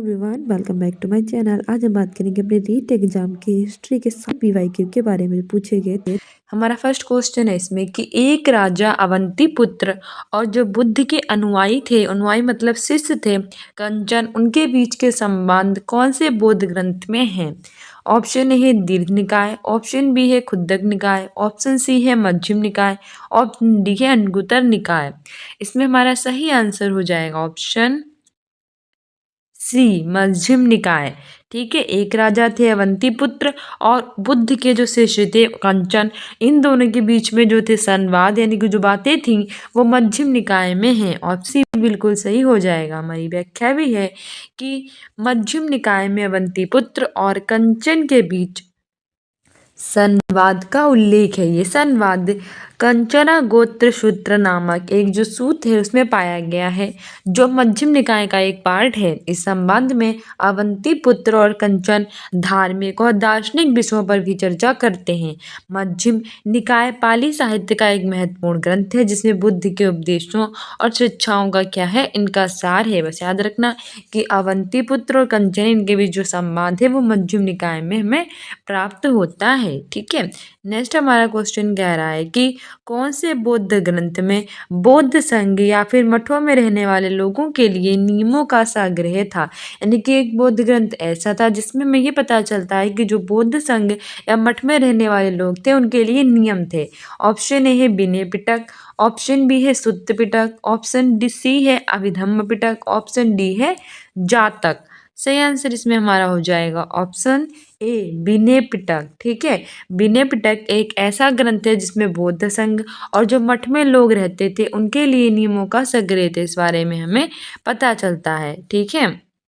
Everyone, welcome back to my channel. आज हम बात करेंगे अपने रीट एग्जाम की हिस्ट्री के 7 पीवाईक्यू के बारे में पूछे गए थे। हमारा फर्स्ट क्वेश्चन है इसमें कि एक राजा अवंती पुत्र और जो बुद्ध के अनुयायी थे, अनुयायी मतलब शिष्य थे, कंचन, उनके बीच के संबंध कौन से बौद्ध ग्रंथ में है? ऑप्शन ए है दीर्घ निकाय, ऑप्शन बी है खुद्दक निकाय, ऑप्शन सी है मध्यम निकाय, ऑप्शन डी है अंगुत्तर निकाय। इसमें हमारा सही आंसर हो जाएगा ऑप्शन सी मध्यम निकाय। ठीक है, एक राजा थे अवंती पुत्र और बुद्ध के जो शिष्य थे कंचन, इन दोनों के बीच में जो थे संवाद यानी कि जो बातें थी वो मध्यम निकाय में हैं। ऑप्शन सी बिल्कुल सही हो जाएगा। हमारी व्याख्या भी है कि मध्यम निकाय में अवंती पुत्र और कंचन के बीच संवाद का उल्लेख है। ये संवाद कंचना गोत्र सूत्र नामक एक जो सूत्र है उसमें पाया गया है, जो मध्यम निकाय का एक पार्ट है। इस संबंध में अवंती पुत्र और कंचन धार्मिक और दार्शनिक विषयों पर भी चर्चा करते हैं। मध्यम निकाय पाली साहित्य का एक महत्वपूर्ण ग्रंथ है जिसमें बुद्ध के उपदेशों और शिक्षाओं का क्या है, इनका सार है। बस याद रखना कि अवंती पुत्र और कंचन इनके बीच जो संवाद है वो मध्यम निकाय में हमें प्राप्त होता है। ठीक है, नेक्स्ट हमारा क्वेश्चन कह रहा है कि कौन से बौद्ध ग्रंथ में बौद्ध संघ या फिर मठों में रहने वाले लोगों के लिए नियमों का संग्रह था। यानी कि एक बौद्ध ग्रंथ ऐसा था जिसमें हमें ये पता चलता है कि जो बौद्ध संघ या मठ में रहने वाले लोग थे उनके लिए नियम थे। ऑप्शन ए है विनय पिटक, ऑप्शन बी है सुत्त पिटक, ऑप्शन डी सी है अभिधम्म पिटक, ऑप्शन डी है जातक। सही आंसर इसमें हमारा हो जाएगा ऑप्शन ए विनय पिटक। ठीक है, विनय पिटक एक ऐसा ग्रंथ है जिसमें बौद्ध संघ और जो मठ में लोग रहते थे उनके लिए नियमों का संग्रह थे, इस बारे में हमें पता चलता है। ठीक है,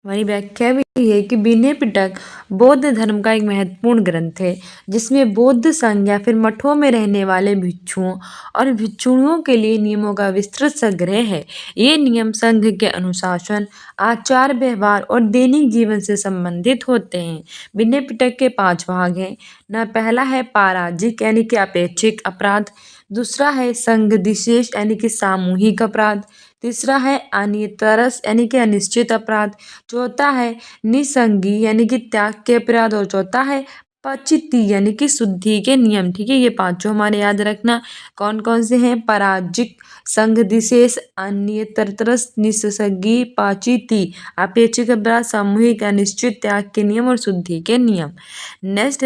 हमारी व्याख्या भी है कि विनय पिटक बौद्ध धर्म का एक महत्वपूर्ण ग्रंथ है जिसमें बौद्ध संघ या फिर मठों में रहने वाले भिक्षुओं और भिक्षुणियों के लिए नियमों का विस्तृत संग्रह है। ये नियम संघ के अनुशासन, आचार व्यवहार और दैनिक जीवन से संबंधित होते हैं। विनय पिटक के 5 भाग हैं न। पहला है पराजिक यानी कि अपेक्षिक अपराध, दूसरा है संघ विशेष यानी कि सामूहिक अपराध, तीसरा है अनियतरस यानी कि अनिश्चित अपराध, चौथा है निसंगी यानी कि त्याग के अपराध और चौथा है पचिति यानी कि शुद्धि के नियम। ठीक है, ये पांचों हमारे याद रखना। कौन कौन से हैं? पराजिक, संघ विशेष, अनियतरस, निसंगी, पाचिति, अपेक्षिक अपराध, सामूहिक, अनिश्चित, त्याग के नियम और शुद्धि के नियम। नेक्स्ट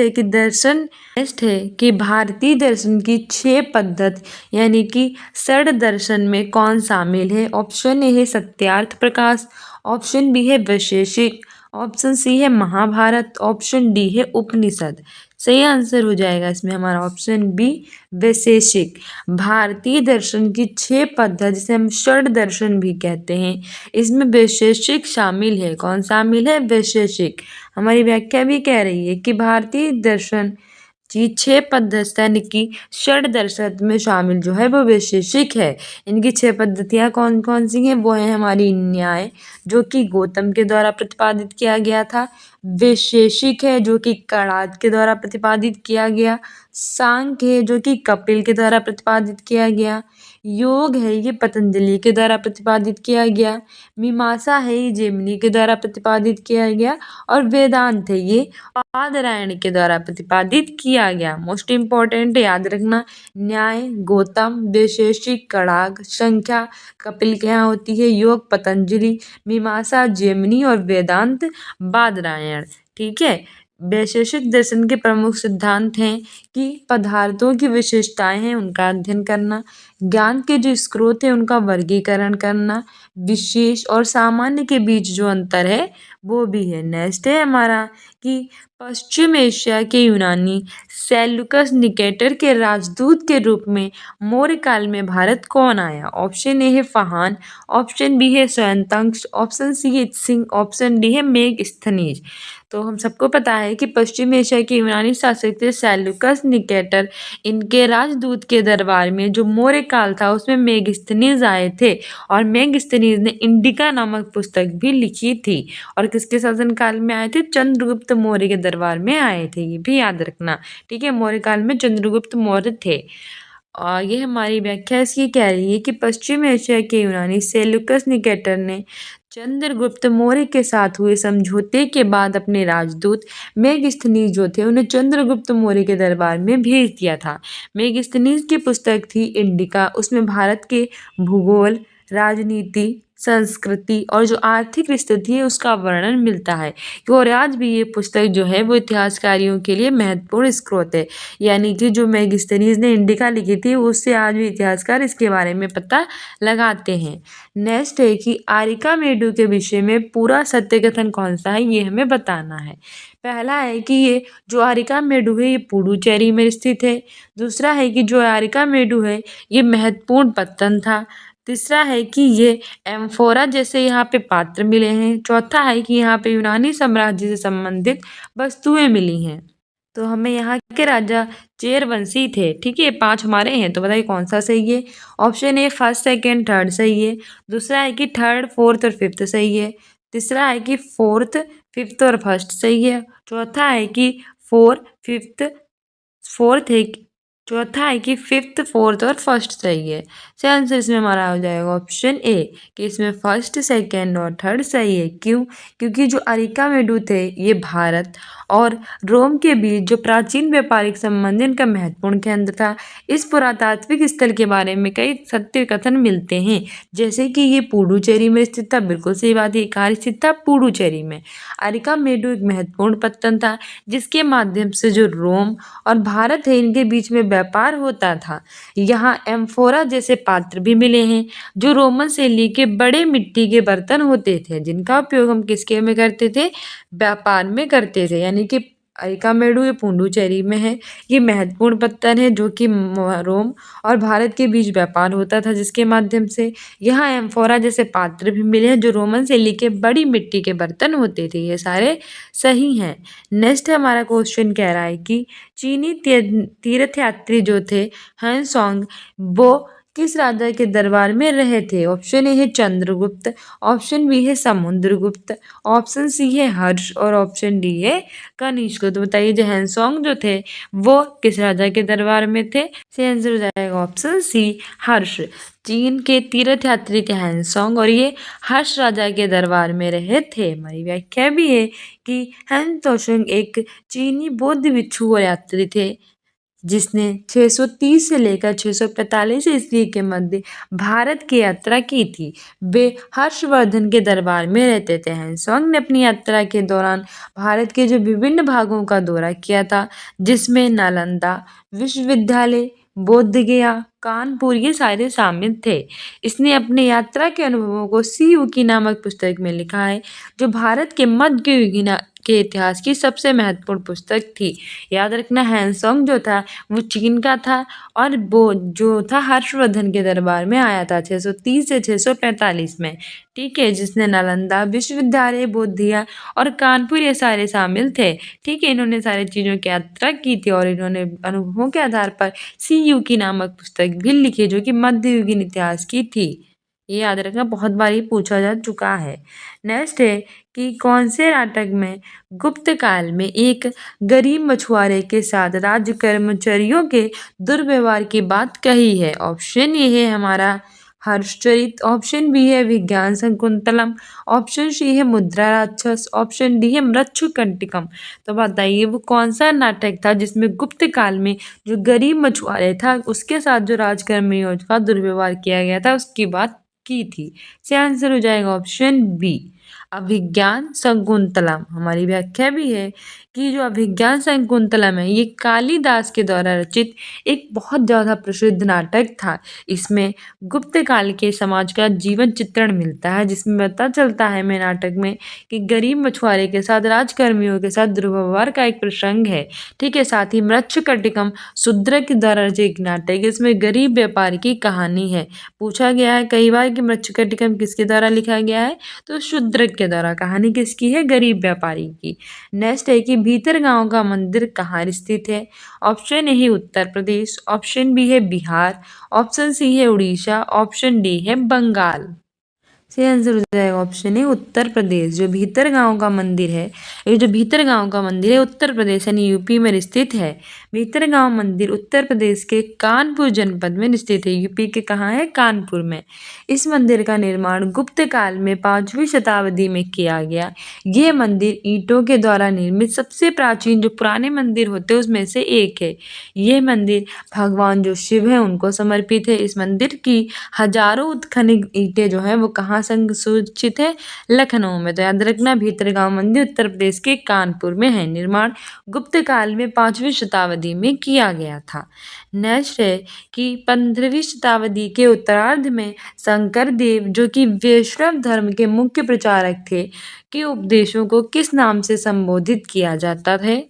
है कि भारतीय दर्शन की 6 पद्धति यानी कि षड दर्शन में कौन शामिल है? ऑप्शन ए है सत्यार्थ प्रकाश, ऑप्शन बी है वैशेषिक, ऑप्शन सी है महाभारत, ऑप्शन डी है उपनिषद। सही आंसर हो जाएगा इसमें हमारा ऑप्शन बी वैशेषिक। भारतीय दर्शन की 6 पद्धति जिसे हम षड दर्शन भी कहते हैं, इसमें वैशेषिक शामिल है। कौन शामिल है? वैशेषिक। हमारी व्याख्या भी कह रही है कि भारतीय दर्शन की 6 पद्धति यानी कि षड दर्शन में शामिल जो है वो वैशेषिक है। इनकी 6 पद्धतियाँ कौन कौन सी हैं? वो है हमारी न्याय जो कि गौतम के द्वारा प्रतिपादित किया गया था, वैशेषिक है जो कि कणाद के द्वारा प्रतिपादित किया गया, सांख्य है जो कि कपिल के द्वारा प्रतिपादित किया गया, योग है ये पतंजलि के द्वारा प्रतिपादित किया गया, मीमांसा है ये जैमिनी के द्वारा प्रतिपादित किया गया और वेदांत है ये बादरायण के द्वारा प्रतिपादित किया गया। मोस्ट इम्पॉर्टेंट याद रखना, न्याय गौतम, वैशेषिक कणाद, संख्या कपिल के यहाँ होती है, योग पतंजलि, मीमांसा जैमिनी और वेदांत बादरायण। ठीक है, वैशेषिक दर्शन के प्रमुख सिद्धांत हैं कि पदार्थों की विशेषताएं हैं उनका अध्ययन करना, ज्ञान के जो स्रोत है उनका वर्गीकरण करना, विशेष और सामान्य के बीच जो अंतर है वो भी है। नेक्स्ट है हमारा कि पश्चिम एशिया के यूनानी सेल्यूकस निकेटर के राजदूत के रूप में मौर्य काल में भारत कौन आया? ऑप्शन ए है फाहान, ऑप्शन बी है स्वयंतंक्ष, ऑप्शन सी है सिंह, ऑप्शन डी है मेगस्थनीज। तो हम सबको पता है कि पश्चिम एशिया के यूनानी शासक थे सेल्यूकस निकेटर। इनके राजदूत के दरबार में जो मौर्य काल था उसमें मेगस्थनीज आए थे और मेगस्थनीज ने इंडिका नामक पुस्तक भी लिखी थी। और किसके शासनकाल में आए थे? चंद्रगुप्त मौर्य के दरबार में आए थे, ये भी याद रखना। ठीक है, मौर्य काल में चंद्रगुप्त मौर्य थे। और ये हमारी व्याख्या इसकी कह रही है कि पश्चिम एशिया के यूनानी सेल्यूकस निकेटर ने चंद्रगुप्त मौर्य के साथ हुए समझौते के बाद अपने राजदूत मेगस्थनीज जो थे उन्हें चंद्रगुप्त मौर्य के दरबार में भेज दिया था। मेगस्थनीज की पुस्तक थी इंडिका। उसमें भारत के भूगोल, राजनीति, संस्कृति और जो आर्थिक स्थिति है उसका वर्णन मिलता है। और आज भी ये पुस्तक जो है वो इतिहासकारियों के लिए महत्वपूर्ण स्रोत है। यानी कि जो मेगस्थनीज ने इंडिका लिखी थी उससे आज भी इतिहासकार इसके बारे में पता लगाते हैं। नेक्स्ट है कि आरिकामेडु के विषय में पूरा सत्य कथन कौन सा है, ये हमें बताना है। पहला है कि ये जो आरिकामेडु है ये पुडुचेरी में स्थित है। दूसरा है कि जो आरिकामेडु है ये महत्वपूर्ण पत्तन था। तीसरा है कि ये एम्फोरा जैसे यहाँ पे पात्र मिले हैं। चौथा है कि यहाँ पे यूनानी साम्राज्य से संबंधित वस्तुएं मिली हैं। तो हमें यहाँ के राजा चेरवंशी थे। ठीक है, ये 5 हमारे हैं, तो बताइए कौन सा सही है। ऑप्शन ए फर्स्ट, सेकंड, थर्ड सही है। दूसरा है कि थर्ड, फोर्थ और फिफ्थ सही है। तीसरा है कि फोर्थ, फिफ्थ और फर्स्ट सही है। चौथा है कि फोर्थ है चौथा है कि फिफ्थ, फोर्थ और फर्स्ट सही है। सही आंसर इसमें हमारा हो जाएगा ऑप्शन ए कि इसमें फर्स्ट, सेकंड और थर्ड सही है। क्यों? क्योंकि जो अरिकामेडु थे ये भारत और रोम के बीच जो प्राचीन व्यापारिक संबंध इनका महत्वपूर्ण केंद्र था। इस पुरातात्विक स्थल के बारे में कई सत्य कथन मिलते हैं, जैसे कि ये पुडुचेरी में स्थित था। बिल्कुल सही बात है, कहाँ स्थित था? पुडुचेरी में। अरिकामेडु एक महत्वपूर्ण पत्तन था जिसके माध्यम से जो रोम और भारत है इनके बीच में व्यापार होता था। यहाँ एम्फोरा जैसे पात्र भी मिले हैं जो रोमन शैली के बड़े मिट्टी के बर्तन होते थे, जिनका उपयोग हम किसके में करते थे? व्यापार में करते थे। यानी कि अरिकामेडु ये पुडुचेरी में है। ये महत्वपूर्ण पत्तन है जो कि रोम और भारत के बीच व्यापार होता था, जिसके माध्यम से यहाँ एम्फोरा जैसे पात्र भी मिले हैं जो रोमन शैली के बड़ी मिट्टी के बर्तन होते थे। ये सारे सही हैं। नेक्स्ट हमारा क्वेश्चन कह रहा है कि चीनी तीर्थयात्री जो थे हैंसोंग वो किस राजा के दरबार में रहे थे? ऑप्शन ए है चंद्रगुप्त, ऑप्शन बी है समुद्रगुप्त, ऑप्शन सी है हर्ष और ऑप्शन डी है कनिष्क। तो बताइए जो हैंसोंग जो थे वो किस राजा के दरबार में थे? सही आंसर हो जाएगा ऑप्शन सी हर्ष। चीन के तीर्थयात्री थे हैंसोंग और ये हर्ष राजा के दरबार में रहे थे। हमारी व्याख्या भी है कि हैंसोंग एक चीनी बौद्ध भिक्षु और यात्री थे जिसने 630 से लेकर 645 ईस्वी के मध्य भारत की यात्रा की थी। वे हर्षवर्धन के दरबार में रहते थे। हैंसोंग ने अपनी यात्रा के दौरान भारत के जो विभिन्न भागों का दौरा किया था, जिसमें नालंदा विश्वविद्यालय, बोध गया, कानपुर ये सारे शामिल थे। इसने अपने यात्रा के अनुभवों को सी युकी नामक पुस्तक में लिखा है, जो भारत के मध्य युगीन के इतिहास की सबसे महत्वपूर्ण पुस्तक थी। याद रखना हैंसोंग जो था वो चीन का था और वो जो था हर्षवर्धन के दरबार में आया था 630 से 645 में। ठीक है, जिसने नालंदा विश्वविद्यालय, बोधिया और कानपुर ये सारे शामिल थे। ठीक है, इन्होंने सारी चीज़ों की यात्रा की थी और इन्होंने अनुभवों के आधार पर सी युकी नामक पुस्तक भी लिखी जो कि मध्ययुगीन इतिहास की थी। ये याद रखना, बहुत बार ये पूछा जा चुका है। नेक्स्ट है कि कौन से नाटक में गुप्त काल में एक गरीब मछुआरे के साथ राज्य कर्मचारियों के दुर्व्यवहार की बात कही है? ऑप्शन ए है हमारा हर्षचरित, ऑप्शन बी है विज्ञान शकुंतलम, ऑप्शन सी है मुद्रा राक्षस, ऑप्शन डी है मृच्छकंटिकम। तो बताइए वो कौन सा नाटक था जिसमें गुप्त काल में जो गरीब मछुआरे था उसके साथ जो राजकर्मियों का दुर्व्यवहार किया गया था उसकी बात की थी? सही आंसर हो जाएगा ऑप्शन बी अभिज्ञान शकुंतलम। हमारी व्याख्या भी है कि जो अभिज्ञान शकुंतलम है ये कालिदास के द्वारा रचित एक बहुत ज़्यादा प्रसिद्ध नाटक था। इसमें गुप्त काल के समाज का जीवन चित्रण मिलता है, जिसमें पता चलता है मैं नाटक में कि गरीब मछुआरे के साथ राजकर्मियों के साथ दुर्व्यवहार का एक प्रसंग है। ठीक है, साथ ही मृच्छकटिकम शूद्र के द्वारा रचित एक नाटक है, इसमें गरीब व्यापारी की कहानी है। पूछा गया है कई बार कि मृच्छकटिकम किसके द्वारा लिखा गया है, तो शूद्र के द्वारा। कहानी किसकी है? गरीब व्यापारी की। नेक्स्ट है कि भीतर गांव का मंदिर कहाँ स्थित है? ऑप्शन ए है उत्तर प्रदेश, ऑप्शन बी है बिहार, ऑप्शन सी है उड़ीसा, ऑप्शन डी है बंगाल। सही आंसर हो जाएगा ऑप्शन ए उत्तर प्रदेश। जो भीतर गांव का मंदिर है, ये जो भीतर गांव का मंदिर है उत्तर प्रदेश यानी यूपी में स्थित है। भीतर गांव मंदिर उत्तर प्रदेश के कानपुर जनपद में स्थित है। यूपी के कहाँ है? कानपुर में। इस मंदिर का निर्माण गुप्त काल में 5वीं शताब्दी में किया गया। ये मंदिर ईंटों के द्वारा निर्मित सबसे प्राचीन जो पुराने मंदिर होते हैं उसमें से एक है। ये मंदिर भगवान जो शिव है उनको समर्पित है। इस मंदिर की हजारों उत्खनित ईंटें जो है वो कहाँ संसूचित है? लखनऊ में। तो याद रखना भीतरगांव मंदिर उत्तर प्रदेश के कानपुर में है। निर्माण गुप्त काल में 5वीं शताब्दी में किया गया था। नेक्स्ट है कि 15वीं शताब्दी के उत्तरार्ध में शंकर देव जो कि वैष्णव धर्म के मुख्य प्रचारक थे के उपदेशों को किस नाम से संबोधित किया जाता है?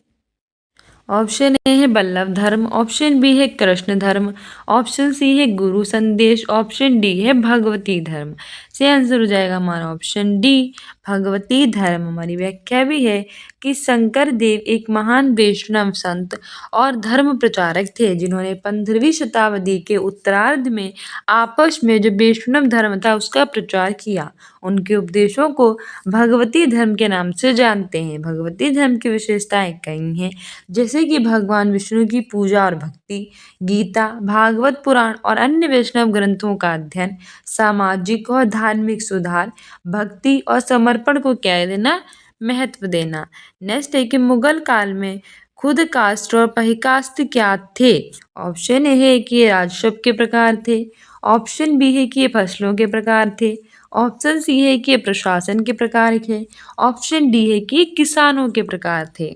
ऑप्शन ए है बल्लभ धर्म, ऑप्शन बी है कृष्ण धर्म, ऑप्शन सी है गुरु संदेश, ऑप्शन डी है भगवती धर्म। सही आंसर हो जाएगा हमारा ऑप्शन डी भगवती धर्म। हमारी व्याख्या भी है कि शंकर देव एक महान वैष्णव संत और धर्म प्रचारक थे जिन्होंने 15वीं शताब्दी के उत्तरार्ध में आपस में जो वैष्णव धर्म था उसका प्रचार किया। उनके उपदेशों को भगवती धर्म के नाम से जानते हैं। भगवती धर्म की विशेषताएं कई हैं, जैसे कि भगवान विष्णु की पूजा और भक्ति, गीता, भागवत पुराण और अन्य वैष्णव ग्रंथों का अध्ययन, सामाजिक और धार्मिक सुधार, भक्ति और समर्पण को क्या देना? महत्व देना। नेक्स्ट है कि मुगल काल में खुद कास्ट और पहिकास्ट क्या थे? ऑप्शन ए है कि ये राजस्व के प्रकार थे, ऑप्शन बी है कि ये फसलों के प्रकार थे, ऑप्शन सी है कि ये प्रशासन के प्रकार थे, ऑप्शन डी है कि ये किसानों के प्रकार थे।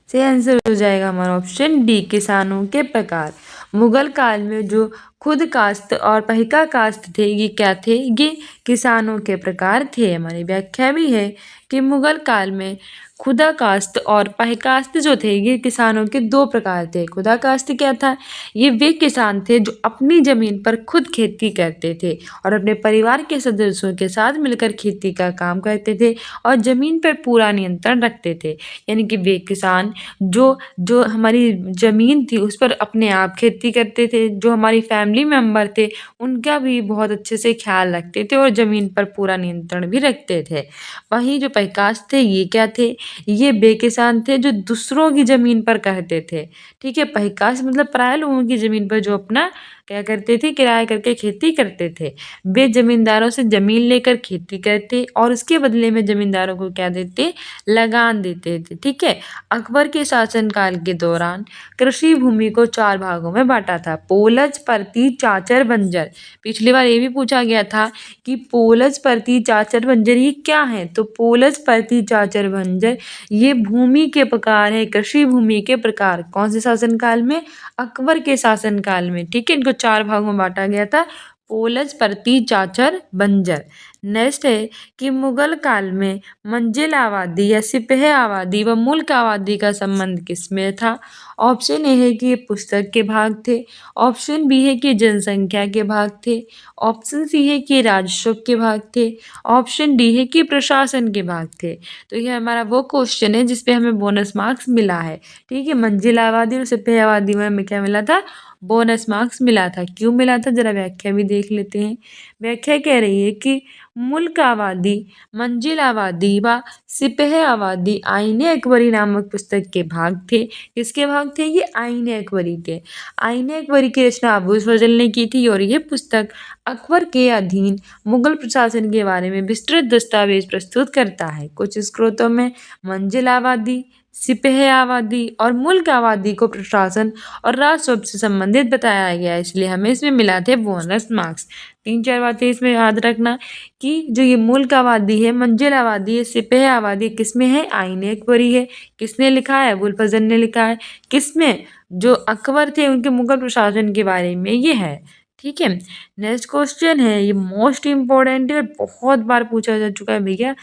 सही आंसर हो जाएगा हमारा ऑप्शन डी किसानों के प्रकार। मुगल काल में जो खुद कास्ट और पहिका कास्ट थे ये क्या थे? ये किसानों के प्रकार थे। हमारी व्याख्या भी है कि मुगल काल में खुदा कास्ट और पहिकास्ट जो थे ये किसानों के दो प्रकार थे। खुदा कास्ट क्या था? ये वे किसान थे जो अपनी जमीन पर खुद खेती करते थे और अपने परिवार के सदस्यों के साथ मिलकर खेती का काम करते थे और जमीन पर पूरा नियंत्रण रखते थे। यानी कि वे किसान जो जो हमारी ज़मीन थी उस पर अपने आप खेती करते थे, जो हमारी फैमिली मेम्बर थे उनका भी बहुत अच्छे से ख्याल रखते थे और ज़मीन पर पूरा नियंत्रण भी रखते थे। वहीं जो पहिकाश थे ये क्या थे? ये वे किसान थे जो दूसरों की ज़मीन पर करते थे। ठीक है, पहिकाश मतलब पराये लोगों की ज़मीन पर जो अपना क्या करते थे? किराया करके खेती करते थे। वे ज़मींदारों से ज़मीन लेकर खेती करते और उसके बदले में ज़मींदारों को क्या देते? लगान देते थे। ठीक है, अकबर के शासनकाल के दौरान कृषि भूमि को 4 भागों में बांटा था। पोलज, परती, चाचर, बंजर। पिछली बार ये भी पूछा गया था कि पोलज, परती, चाचर, बंजर ये क्या है? तो पोलज, परती, चाचर, बंजर ये भूमि के प्रकार है, कृषि भूमि के प्रकार। कौन से शासनकाल में? अकबर के शासनकाल में। ठीक है, इनको 4 भागों में बांटा गया था, पोलज, परती, चाचर, बंजर। नेक्स्ट है कि मुगल काल में मंजिल आबादी या सिपह आबादी व मुल्क आबादी का संबंध किसमें था? ऑप्शन ए है कि ये पुस्तक के भाग थे, ऑप्शन बी है कि जनसंख्या के भाग थे, ऑप्शन सी है कि राजस्व के भाग थे, ऑप्शन डी है कि प्रशासन के भाग थे। तो ये हमारा वो क्वेश्चन है जिसपे हमें बोनस मार्क्स मिला है। ठीक है, मंजिल आबादी और सिपह आबादी में हमें क्या मिला था? बोनस मार्क्स मिला था। क्यों मिला था जरा व्याख्या भी देख लेते हैं। व्याख्या कह रही है कि मुल्क आबादी, मंजिल आबादी व सिपह आबादी आईने अकबरी नामक पुस्तक के भाग थे। किसके भाग थे? ये आईने अकबरी के। आईने अकबरी की रचना अबू फजल ने की थी और ये पुस्तक अकबर के अधीन मुगल प्रशासन के बारे में विस्तृत दस्तावेज प्रस्तुत करता है। कुछ स्रोतों में मंजिल आबादी, सिपह आबादी और मुल्क आबादी को प्रशासन और राजस्व से संबंधित बताया गया है, इसलिए हमें इसमें मिला थे बोनस मार्क्स। 3-4 बातें इसमें याद रखना कि जो ये मुल्क आबादी है, मंजिल आबादी है, सिपह आबादी किसमें है? आईने अकबरी है। किसने लिखा है? अबुल फजल ने लिखा है। किसमें? जो अकबर थे उनके मुगल प्रशासन के बारे में ये है। ठीक है, नेक्स्ट क्वेश्चन है, ये मोस्ट इम्पोर्टेंट है, बहुत बार पूछा जा चुका है भैया,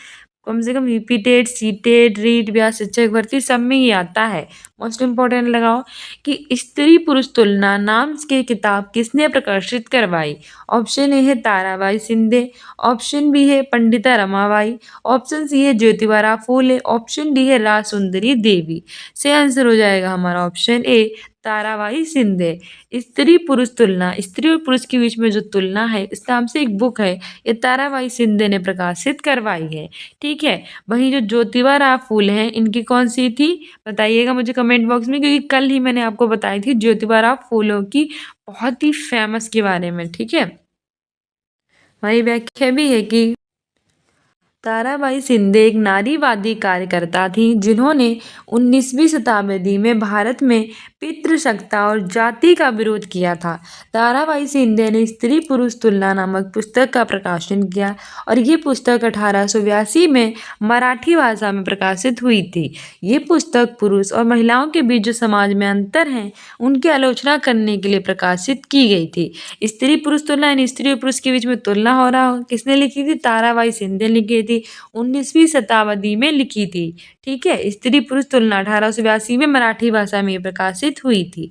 कम से कम यूपीटेट, सीटेट, रीट, ब्याह, शिक्षक भर्ती सब में ये आता है। मोस्ट इम्पोर्टेंट लगाओ कि स्त्री पुरुष तुलना नाम की किताब किसने प्रकाशित करवाई? ऑप्शन ए है ताराबाई शिंदे, ऑप्शन बी है पंडिता रमाबाई, ऑप्शन सी है ज्योतिबा फूले, ऑप्शन डी है राज सुंदरी देवी। सही आंसर हो जाएगा हमारा ऑप्शन ए ताराबाई शिंदे। स्त्री पुरुष तुलना, स्त्री और पुरुष के बीच में जो तुलना है, इस नाम से एक बुक है, ये ताराबाई शिंदे ने प्रकाशित करवाई है। ठीक है। वहीं जो ज्योतिबा राव फूले हैं, इनकी कौन सी थी, बताइएगा मुझे कमेंट बॉक्स में, क्योंकि कल ही मैंने आपको बताई थी ज्योतिबा राव फूलों की बहुत ही फेमस के बारे में। ठीक है। वही व्याख्या भी है कि ताराबाई शिंदे एक नारीवादी कार्यकर्ता थीं जिन्होंने 19वीं शताब्दी में भारत में पितृसत्ता और जाति का विरोध किया था। ताराबाई शिंदे ने स्त्री पुरुष तुलना नामक पुस्तक का प्रकाशन किया और ये पुस्तक 1882 में मराठी भाषा में प्रकाशित हुई थी। ये पुस्तक पुरुष और महिलाओं के बीच जो समाज में अंतर हैं उनकी आलोचना करने के लिए प्रकाशित की गई थी। स्त्री पुरुष तुलना यानी स्त्री और पुरुष के बीच में तुलना हो रहा हो, किसने लिखी थी, ताराबाई शिंदे ने लिखी थी, 19वीं शताब्दी में लिखी थी। ठीक है। स्त्री पुरुष तुलना 1882 में मराठी भाषा में प्रकाशित हुई थी।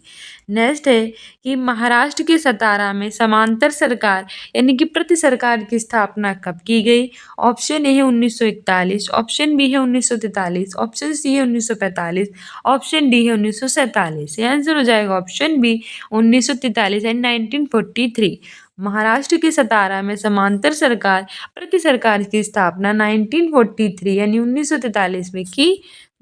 नेक्स्ट है कि महाराष्ट्र के सतारा में समांतर सरकार यानी कि प्रति सरकार की स्थापना कब की गई। ऑप्शन ए है 1941, ऑप्शन बी है 1943, ऑप्शन सी है 1945, ऑप्शन डी है 1947। आंसर हो जाएगा ऑप्शन बी 1943 एंड 1943। महाराष्ट्र के सतारा में समांतर सरकार प्रति सरकार की स्थापना 1943 यानी 1943 में की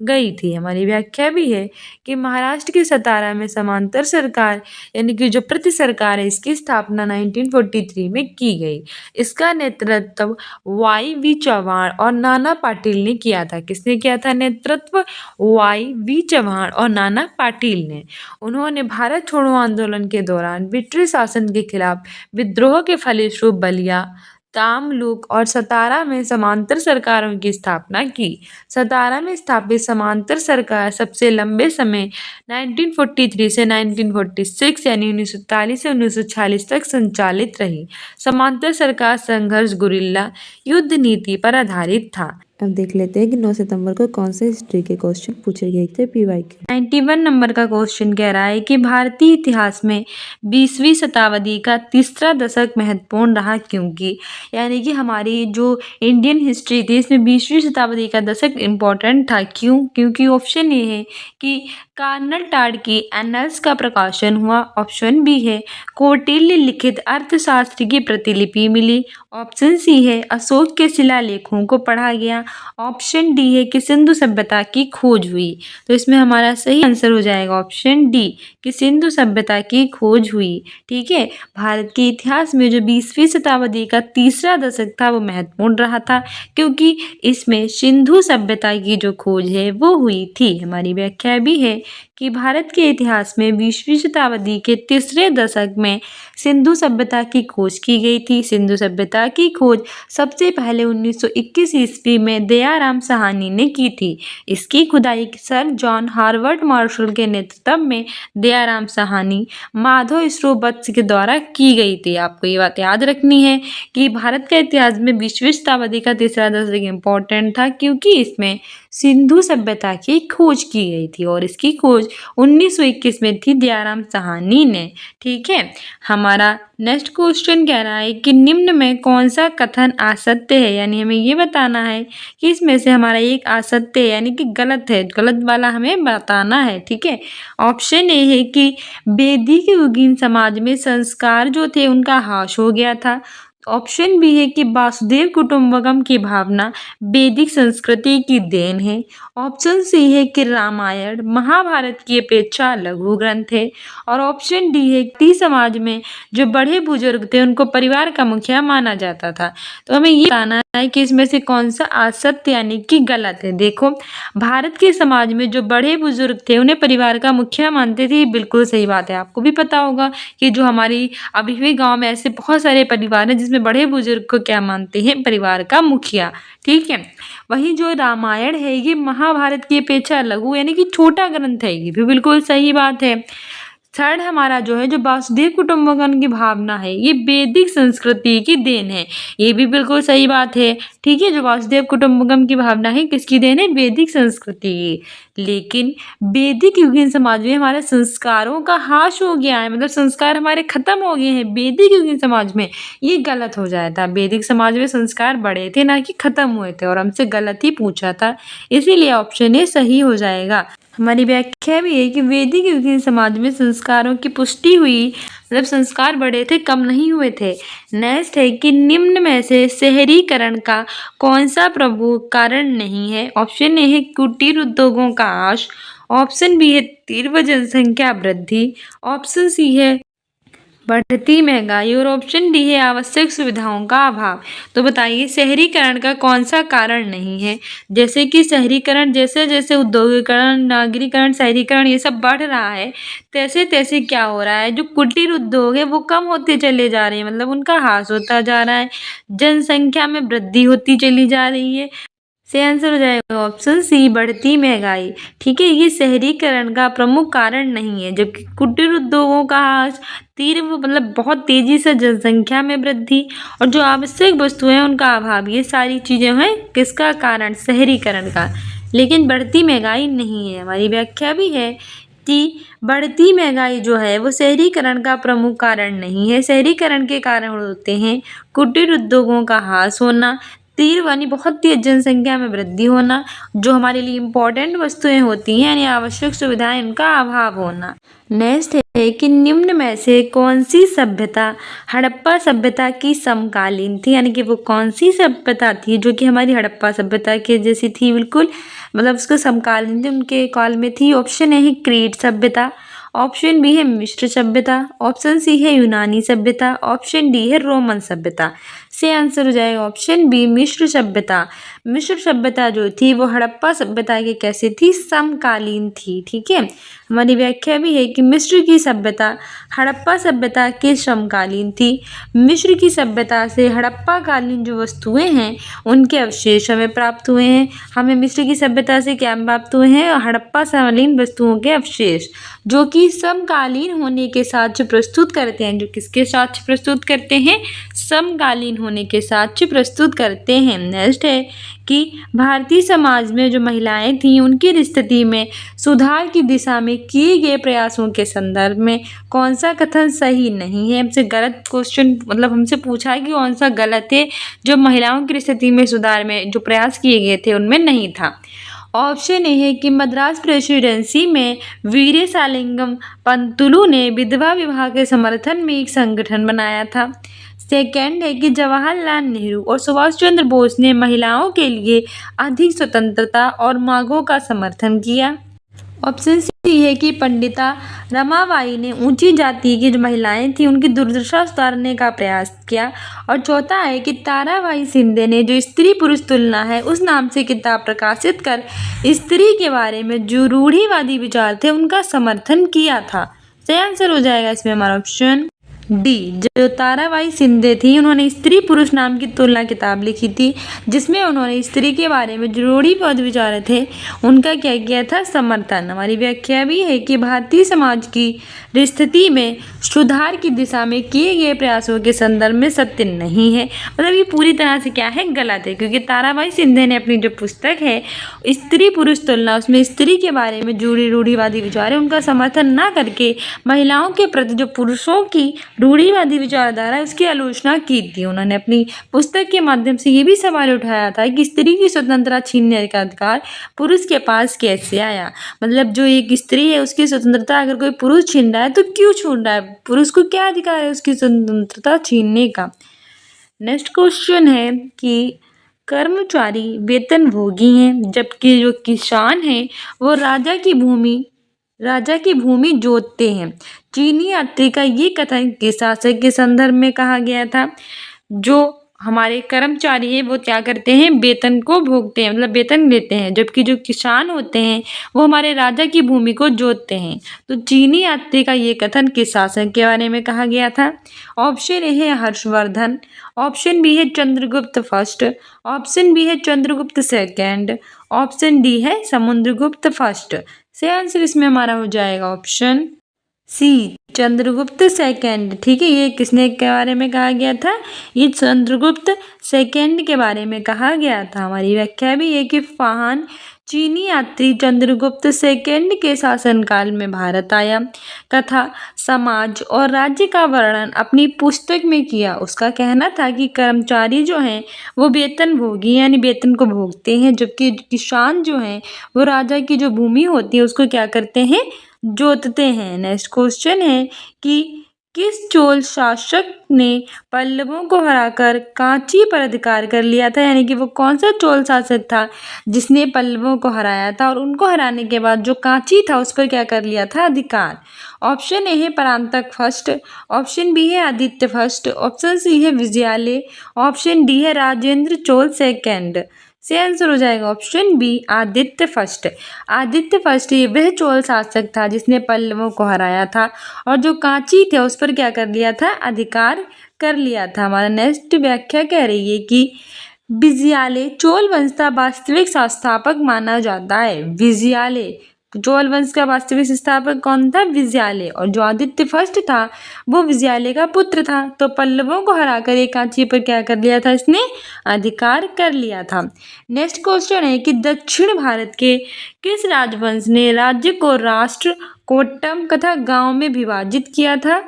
गई थी। हमारी व्याख्या भी है कि महाराष्ट्र के सतारा में समांतर सरकार यानी कि जो प्रति सरकार है, इसकी स्थापना 1943 में की गई। इसका नेतृत्व Y.V. चौहान और नाना पाटिल ने किया था। किसने किया था नेतृत्व? Y.V. चौहान और नाना पाटिल ने। उन्होंने भारत छोड़ो आंदोलन के दौरान ब्रिटिश शासन के खिलाफ विद्रोह के फलस्वरूप बलिया, तामलुक और सतारा में समांतर सरकारों की स्थापना की। सतारा में स्थापित समांतर सरकार सबसे लंबे समय 1943 से 1946 यानी 1943 से 1946 तक संचालित रही। समांतर सरकार संघर्ष गुरिल्ला युद्ध नीति पर आधारित था। अब देख लेते हैं कि 9 सितंबर को कौन से हिस्ट्री के क्वेश्चन पूछे गए थे PYQ। 91 नंबर का क्वेश्चन कह रहा है कि भारतीय इतिहास में 20वीं शताब्दी का तीसरा दशक महत्वपूर्ण रहा क्योंकि, यानी कि हमारी जो इंडियन हिस्ट्री थी इसमें 20वीं शताब्दी का दशक इम्पोर्टेंट था। क्यों? क्योंकि ऑप्शन ए है कि कर्नल टाड की एनल्स का प्रकाशन हुआ, ऑप्शन बी है कौटिल्य लिखित अर्थशास्त्र की प्रतिलिपि मिली, ऑप्शन सी है अशोक के शिलालेखों को पढ़ा गया, ऑप्शन डी है कि सिंधु सभ्यता की खोज हुई। तो इसमें हमारा सही आंसर हो जाएगा ऑप्शन डी कि सिंधु सभ्यता की खोज हुई। ठीक है। भारत के इतिहास में जो 20वीं शताब्दी का तीसरा दशक था वो महत्वपूर्ण रहा था क्योंकि इसमें सिंधु सभ्यता की जो खोज है वो हुई थी। हमारी व्याख्या भी है कि भारत के इतिहास में 20वीं शताब्दी के तीसरे दशक में सिंधु सभ्यता की खोज की गई थी। सिंधु सभ्यता की खोज सबसे पहले 1921 ईस्वी में दयाराम साहनी ने की थी। इसकी खुदाई सर जॉन हार्वर्ड मार्शल के नेतृत्व में दयाराम साहनी, माधव स्रोत वत्स के द्वारा की गई थी। आपको ये बात याद रखनी है कि भारत के इतिहास में 20वीं शताब्दी का तीसरा दशक इम्पोर्टेंट था क्योंकि इसमें सिंधु सभ्यता की खोज की गई थी और इसकी खोज 1921 में थी दयाराम साहनी ने। ठीक है। हमारा नेक्स्ट क्वेश्चन कह रहा है कि निम्न में कौन सा कथन असत्य है, यानी हमें ये बताना है कि इसमें से हमारा एक असत्य है यानी कि गलत है, गलत वाला हमें बताना है। ठीक है। ऑप्शन ए है कि वैदिक युगीन समाज में संस्कार जो थे उनका ह्रास हो गया था, ऑप्शन बी है कि वासुदेव कुटुंबकम की भावना वैदिक संस्कृति की देन है, ऑप्शन सी है कि रामायण महाभारत की अपेक्षा लघु ग्रंथ है और ऑप्शन डी है कि समाज में जो बड़े बुजुर्ग थे उनको परिवार का मुखिया माना जाता था। तो हमें ये बताना है कि इसमें से कौन सा असत्य यानी कि गलत है। देखो, भारत के समाज में जो बड़े बुजुर्ग थे उन्हें परिवार का मुखिया मानते थे, बिल्कुल सही बात है। आपको भी पता होगा कि जो हमारी अभी भी गाँव में ऐसे बहुत सारे परिवार हैं जिसमें बड़े बुजुर्ग को क्या मानते हैं, परिवार का मुखिया। ठीक है। वहीं जो रामायण है ये महाभारत की अपेक्षा लघु यानी कि छोटा ग्रंथ है, ये भी बिल्कुल सही बात है। थर्ड हमारा जो है जो वासुदेव कुटुंबकम की भावना है ये वैदिक संस्कृति की देन है, ये भी बिल्कुल सही बात है। ठीक है। जो वासुदेव कुटुंबकम की भावना है किसकी देन है, वैदिक संस्कृति की। लेकिन वैदिक युगीन समाज में हमारे संस्कारों का ह्रास हो गया है, मतलब संस्कार हमारे खत्म हो गए हैं वैदिक युगीन समाज में, ये गलत हो जाता। वैदिक समाज में संस्कार बढ़े थे ना कि खत्म हुए थे और हमसे गलत ही पूछा था, इसीलिए ऑप्शन ए सही हो जाएगा। हमारी व्याख्या भी है कि वैदिक युग के समाज में संस्कारों की पुष्टि हुई, मतलब संस्कार बढ़े थे, कम नहीं हुए थे। नेक्स्ट है कि निम्न में से शहरीकरण का कौन सा प्रमुख कारण नहीं है। ऑप्शन ए है कुटीर उद्योगों का ह्रास, ऑप्शन बी है तीव्र जनसंख्या वृद्धि, ऑप्शन सी है बढ़ती महंगाई और ऑप्शन डी है आवश्यक सुविधाओं का अभाव। तो बताइए शहरीकरण का कौन सा कारण नहीं है। जैसे कि शहरीकरण, जैसे जैसे उद्योगीकरण, नागरीकरण, शहरीकरण ये सब बढ़ रहा है, तैसे तैसे क्या हो रहा है, जो कुटीर उद्योग है वो कम होते चले जा रहे हैं, मतलब उनका ह्रास होता जा रहा है, जनसंख्या में वृद्धि होती चली जा रही है। से आंसर हो जाएगा ऑप्शन सी बढ़ती महंगाई। ठीक है, ये शहरीकरण का प्रमुख कारण नहीं है, जबकि कुटीर उद्योगों का ह्रास, तीव्र मतलब बहुत तेजी से जनसंख्या में वृद्धि और जो आवश्यक वस्तुएं हैं उनका अभाव, ये सारी चीजें हैं किसका कारण, शहरीकरण का। लेकिन बढ़ती महंगाई नहीं है। हमारी व्याख्या भी है कि बढ़ती महंगाई जो है वो शहरीकरण का प्रमुख कारण नहीं है। शहरीकरण के कारण होते हैं कुटीर उद्योगों का ह्रास होना, तीव्र यानी बहुत तेज जनसंख्या में वृद्धि होना, जो हमारे लिए इम्पोर्टेंट वस्तुएं होती हैं यानी आवश्यक सुविधाएं, इनका अभाव होना। नेक्स्ट है कि निम्न में से कौन सी सभ्यता हड़प्पा सभ्यता की समकालीन थी, यानी कि वो कौन सी सभ्यता थी जो कि हमारी हड़प्पा सभ्यता के जैसी थी, बिल्कुल मतलब उसको समकालीन थी, उनके काल में थी। ऑप्शन ए है क्रीट सभ्यता, ऑप्शन बी है मिस्र सभ्यता, ऑप्शन सी है यूनानी सभ्यता, ऑप्शन डी है रोमन सभ्यता। से आंसर हो जाएगा ऑप्शन बी मिस्र सभ्यता। मिस्र सभ्यता जो थी वो हड़प्पा सभ्यता के कैसे थी, समकालीन थी। ठीक है, हमारी व्याख्या भी है कि मिस्र की सभ्यता हड़प्पा सभ्यता के समकालीन थी। मिस्र की सभ्यता से हड़प्पा कालीन जो वस्तुएं हैं उनके अवशेष हमें प्राप्त हुए हैं। हमें मिस्र की सभ्यता से क्या प्राप्त हुए हैं, हड़प्पा कालीन वस्तुओं के अवशेष, जो कि समकालीन होने के साक्ष्य प्रस्तुत करते हैं। जो किसके साक्ष्य प्रस्तुत करते हैं, समकालीन होने के साक्ष्य प्रस्तुत करते हैं। नेक्स्ट है कि भारतीय समाज में जो महिलाएं थीं उनकी स्थिति में सुधार की दिशा में किए गए प्रयासों के संदर्भ में कौन सा कथन सही नहीं है। हमसे गलत क्वेश्चन, मतलब हमसे पूछा है कि कौन सा गलत है, जो महिलाओं की स्थिति में सुधार में जो प्रयास किए गए थे उनमें नहीं था। ऑप्शन ए है कि मद्रास प्रेसिडेंसी में वीरेसालिंगम पंतुलु ने विधवा विवाह के समर्थन में एक संगठन बनाया था। सेकेंड है कि जवाहरलाल नेहरू और सुभाष चंद्र बोस ने महिलाओं के लिए अधिक स्वतंत्रता और मांगों का समर्थन किया। ऑप्शन सी है कि पंडिता रमाबाई ने ऊंची जाति की जो महिलाएं थी उनकी दुर्दशा सुधारने का प्रयास किया। और चौथा है कि ताराबाई शिंदे ने जो स्त्री पुरुष तुलना है उस नाम से किताब प्रकाशित कर स्त्री के बारे में जो रूढ़िवादी विचार थे उनका समर्थन किया था। सही आंसर हो जाएगा इसमें हमारा ऑप्शन डी। जो ताराबाई शिंदे थी उन्होंने स्त्री पुरुष नाम की तुलना किताब लिखी थी, जिसमें उन्होंने स्त्री के बारे में जो रूढ़िवादी विचार थे उनका क्या किया था, समर्थन। हमारी व्याख्या भी है कि भारतीय समाज की स्थिति में सुधार की दिशा में किए गए प्रयासों के संदर्भ में सत्य नहीं है, मतलब ये पूरी तरह से क्या है, गलत है। क्योंकि ताराबाई शिंदे ने अपनी जो पुस्तक है स्त्री पुरुष तुलना, उसमें स्त्री के बारे में जो रूढ़िवादी विचार है उनका समर्थन ना करके महिलाओं के प्रति जो पुरुषों की रूढ़िवादी विचारधारा उसकी आलोचना की थी। उन्होंने अपनी पुस्तक के माध्यम से ये भी सवाल उठाया था कि स्त्री की स्वतंत्रता छीनने का अधिकार पुरुष के पास कैसे आया। मतलब जो एक स्त्री है उसकी स्वतंत्रता अगर कोई पुरुष छीन रहा है तो क्यों छीन रहा है, पुरुष को क्या अधिकार है उसकी स्वतंत्रता छीनने का। नेक्स्ट क्वेश्चन है कि कर्मचारी वेतनभोगी हैं, जबकि जो किसान हैं वो राजा की भूमि जोतते हैं। चीनी यात्री का ये कथन किस शासक के संदर्भ में कहा गया था। जो हमारे कर्मचारी है वो क्या करते हैं, वेतन को भोगते हैं, मतलब वेतन लेते हैं, जबकि जो किसान होते हैं वो हमारे राजा की भूमि को जोतते हैं। तो चीनी यात्री का ये कथन किस शासक के बारे में कहा गया था। ऑप्शन ए है हर्षवर्धन, ऑप्शन बी है चंद्रगुप्त फर्स्ट, ऑप्शन बी है चंद्रगुप्त सेकेंड, ऑप्शन डी है समुद्रगुप्त फर्स्ट। से आंसर इसमें हमारा हो जाएगा ऑप्शन सी, चंद्रगुप्त सेकेंड। ठीक है, ये किसने के बारे में कहा गया था, ये चंद्रगुप्त सेकेंड के बारे में कहा गया था। हमारी व्याख्या भी है कि फाहन चीनी यात्री चंद्रगुप्त सेकंड के शासनकाल में भारत आया तथा समाज और राज्य का वर्णन अपनी पुस्तक में किया। उसका कहना था कि कर्मचारी जो हैं वो वेतनभोगी यानी वेतन को भोगते हैं, जबकि किसान जो हैं वो राजा की जो भूमि होती है उसको क्या करते हैं, जोतते हैं। नेक्स्ट क्वेश्चन है कि किस चोल शासक ने पल्लवों को हराकर कांची पर अधिकार कर लिया था, यानी कि वो कौन सा चोल शासक था जिसने पल्लवों को हराया था और उनको हराने के बाद जो कांची था उस पर क्या कर लिया था, अधिकार। ऑप्शन ए है परांतक फर्स्ट, ऑप्शन बी है आदित्य फर्स्ट, ऑप्शन सी है विजयालय, ऑप्शन डी है राजेंद्र चोल सेकंड। से आंसर हो जाएगा option B Aditya first. Aditya first ये वह चोल शासक था जिसने पल्लवों को हराया था और जो कांची थे उस पर क्या कर लिया था, अधिकार कर लिया था। हमारा नेक्स्ट व्याख्या कह रही है कि विजयालय चोल वंश का वास्तविक संस्थापक माना जाता है। विजयालय चोल वंश का वास्तविक संस्थापक कौन था, विजयालय, और जो आदित्य फर्स्ट था वो विजयालय का पुत्र था। तो पल्लवों को हराकर एक कांची पर क्या कर लिया था, इसने अधिकार कर लिया था। नेक्स्ट क्वेश्चन है कि दक्षिण भारत के किस राजवंश ने राज्य को राष्ट्र, कोट्टम तथा गांव में विभाजित किया था।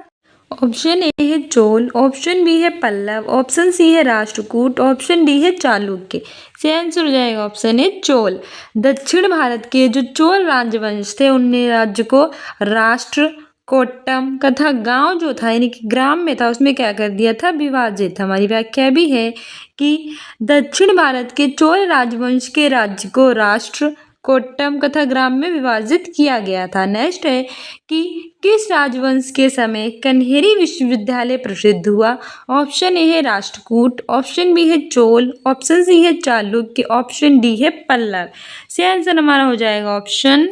ऑप्शन ए है चोल, ऑप्शन बी है पल्लव, ऑप्शन सी है राष्ट्रकूट, ऑप्शन डी है चालुक्य। से आंसर हो जाएगा ऑप्शन ए चोल। दक्षिण भारत के जो चोल राजवंश थे उनने राज्य को राष्ट्र, कोट्टम तथा गांव जो था यानी कि ग्राम में था उसमें क्या कर दिया था, विभाजित। हमारी व्याख्या भी है कि दक्षिण भारत के चोल राजवंश के राज्य को राष्ट्र, कोट्टम तथा ग्राम में विभाजित किया गया था। नेक्स्ट है कि किस राजवंश के समय कन्हेरी विश्वविद्यालय प्रसिद्ध हुआ। ऑप्शन ए है राष्ट्रकूट, ऑप्शन बी है चोल, ऑप्शन सी है चालुक्य, ऑप्शन डी है पल्लव। से आंसर हमारा हो जाएगा ऑप्शन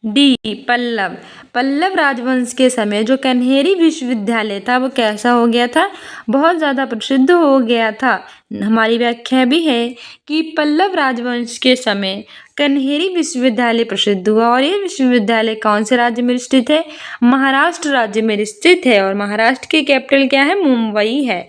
डी पल्लव। पल्लव राजवंश के समय जो कन्हेरी विश्वविद्यालय था वो कैसा हो गया था, बहुत ज़्यादा प्रसिद्ध हो गया था। हमारी व्याख्या भी है कि पल्लव राजवंश के समय कन्हेरी विश्वविद्यालय प्रसिद्ध हुआ और ये विश्वविद्यालय कौन से राज्य में स्थित है, महाराष्ट्र राज्य में स्थित है और महाराष्ट्र की कैपिटल क्या है, मुंबई है।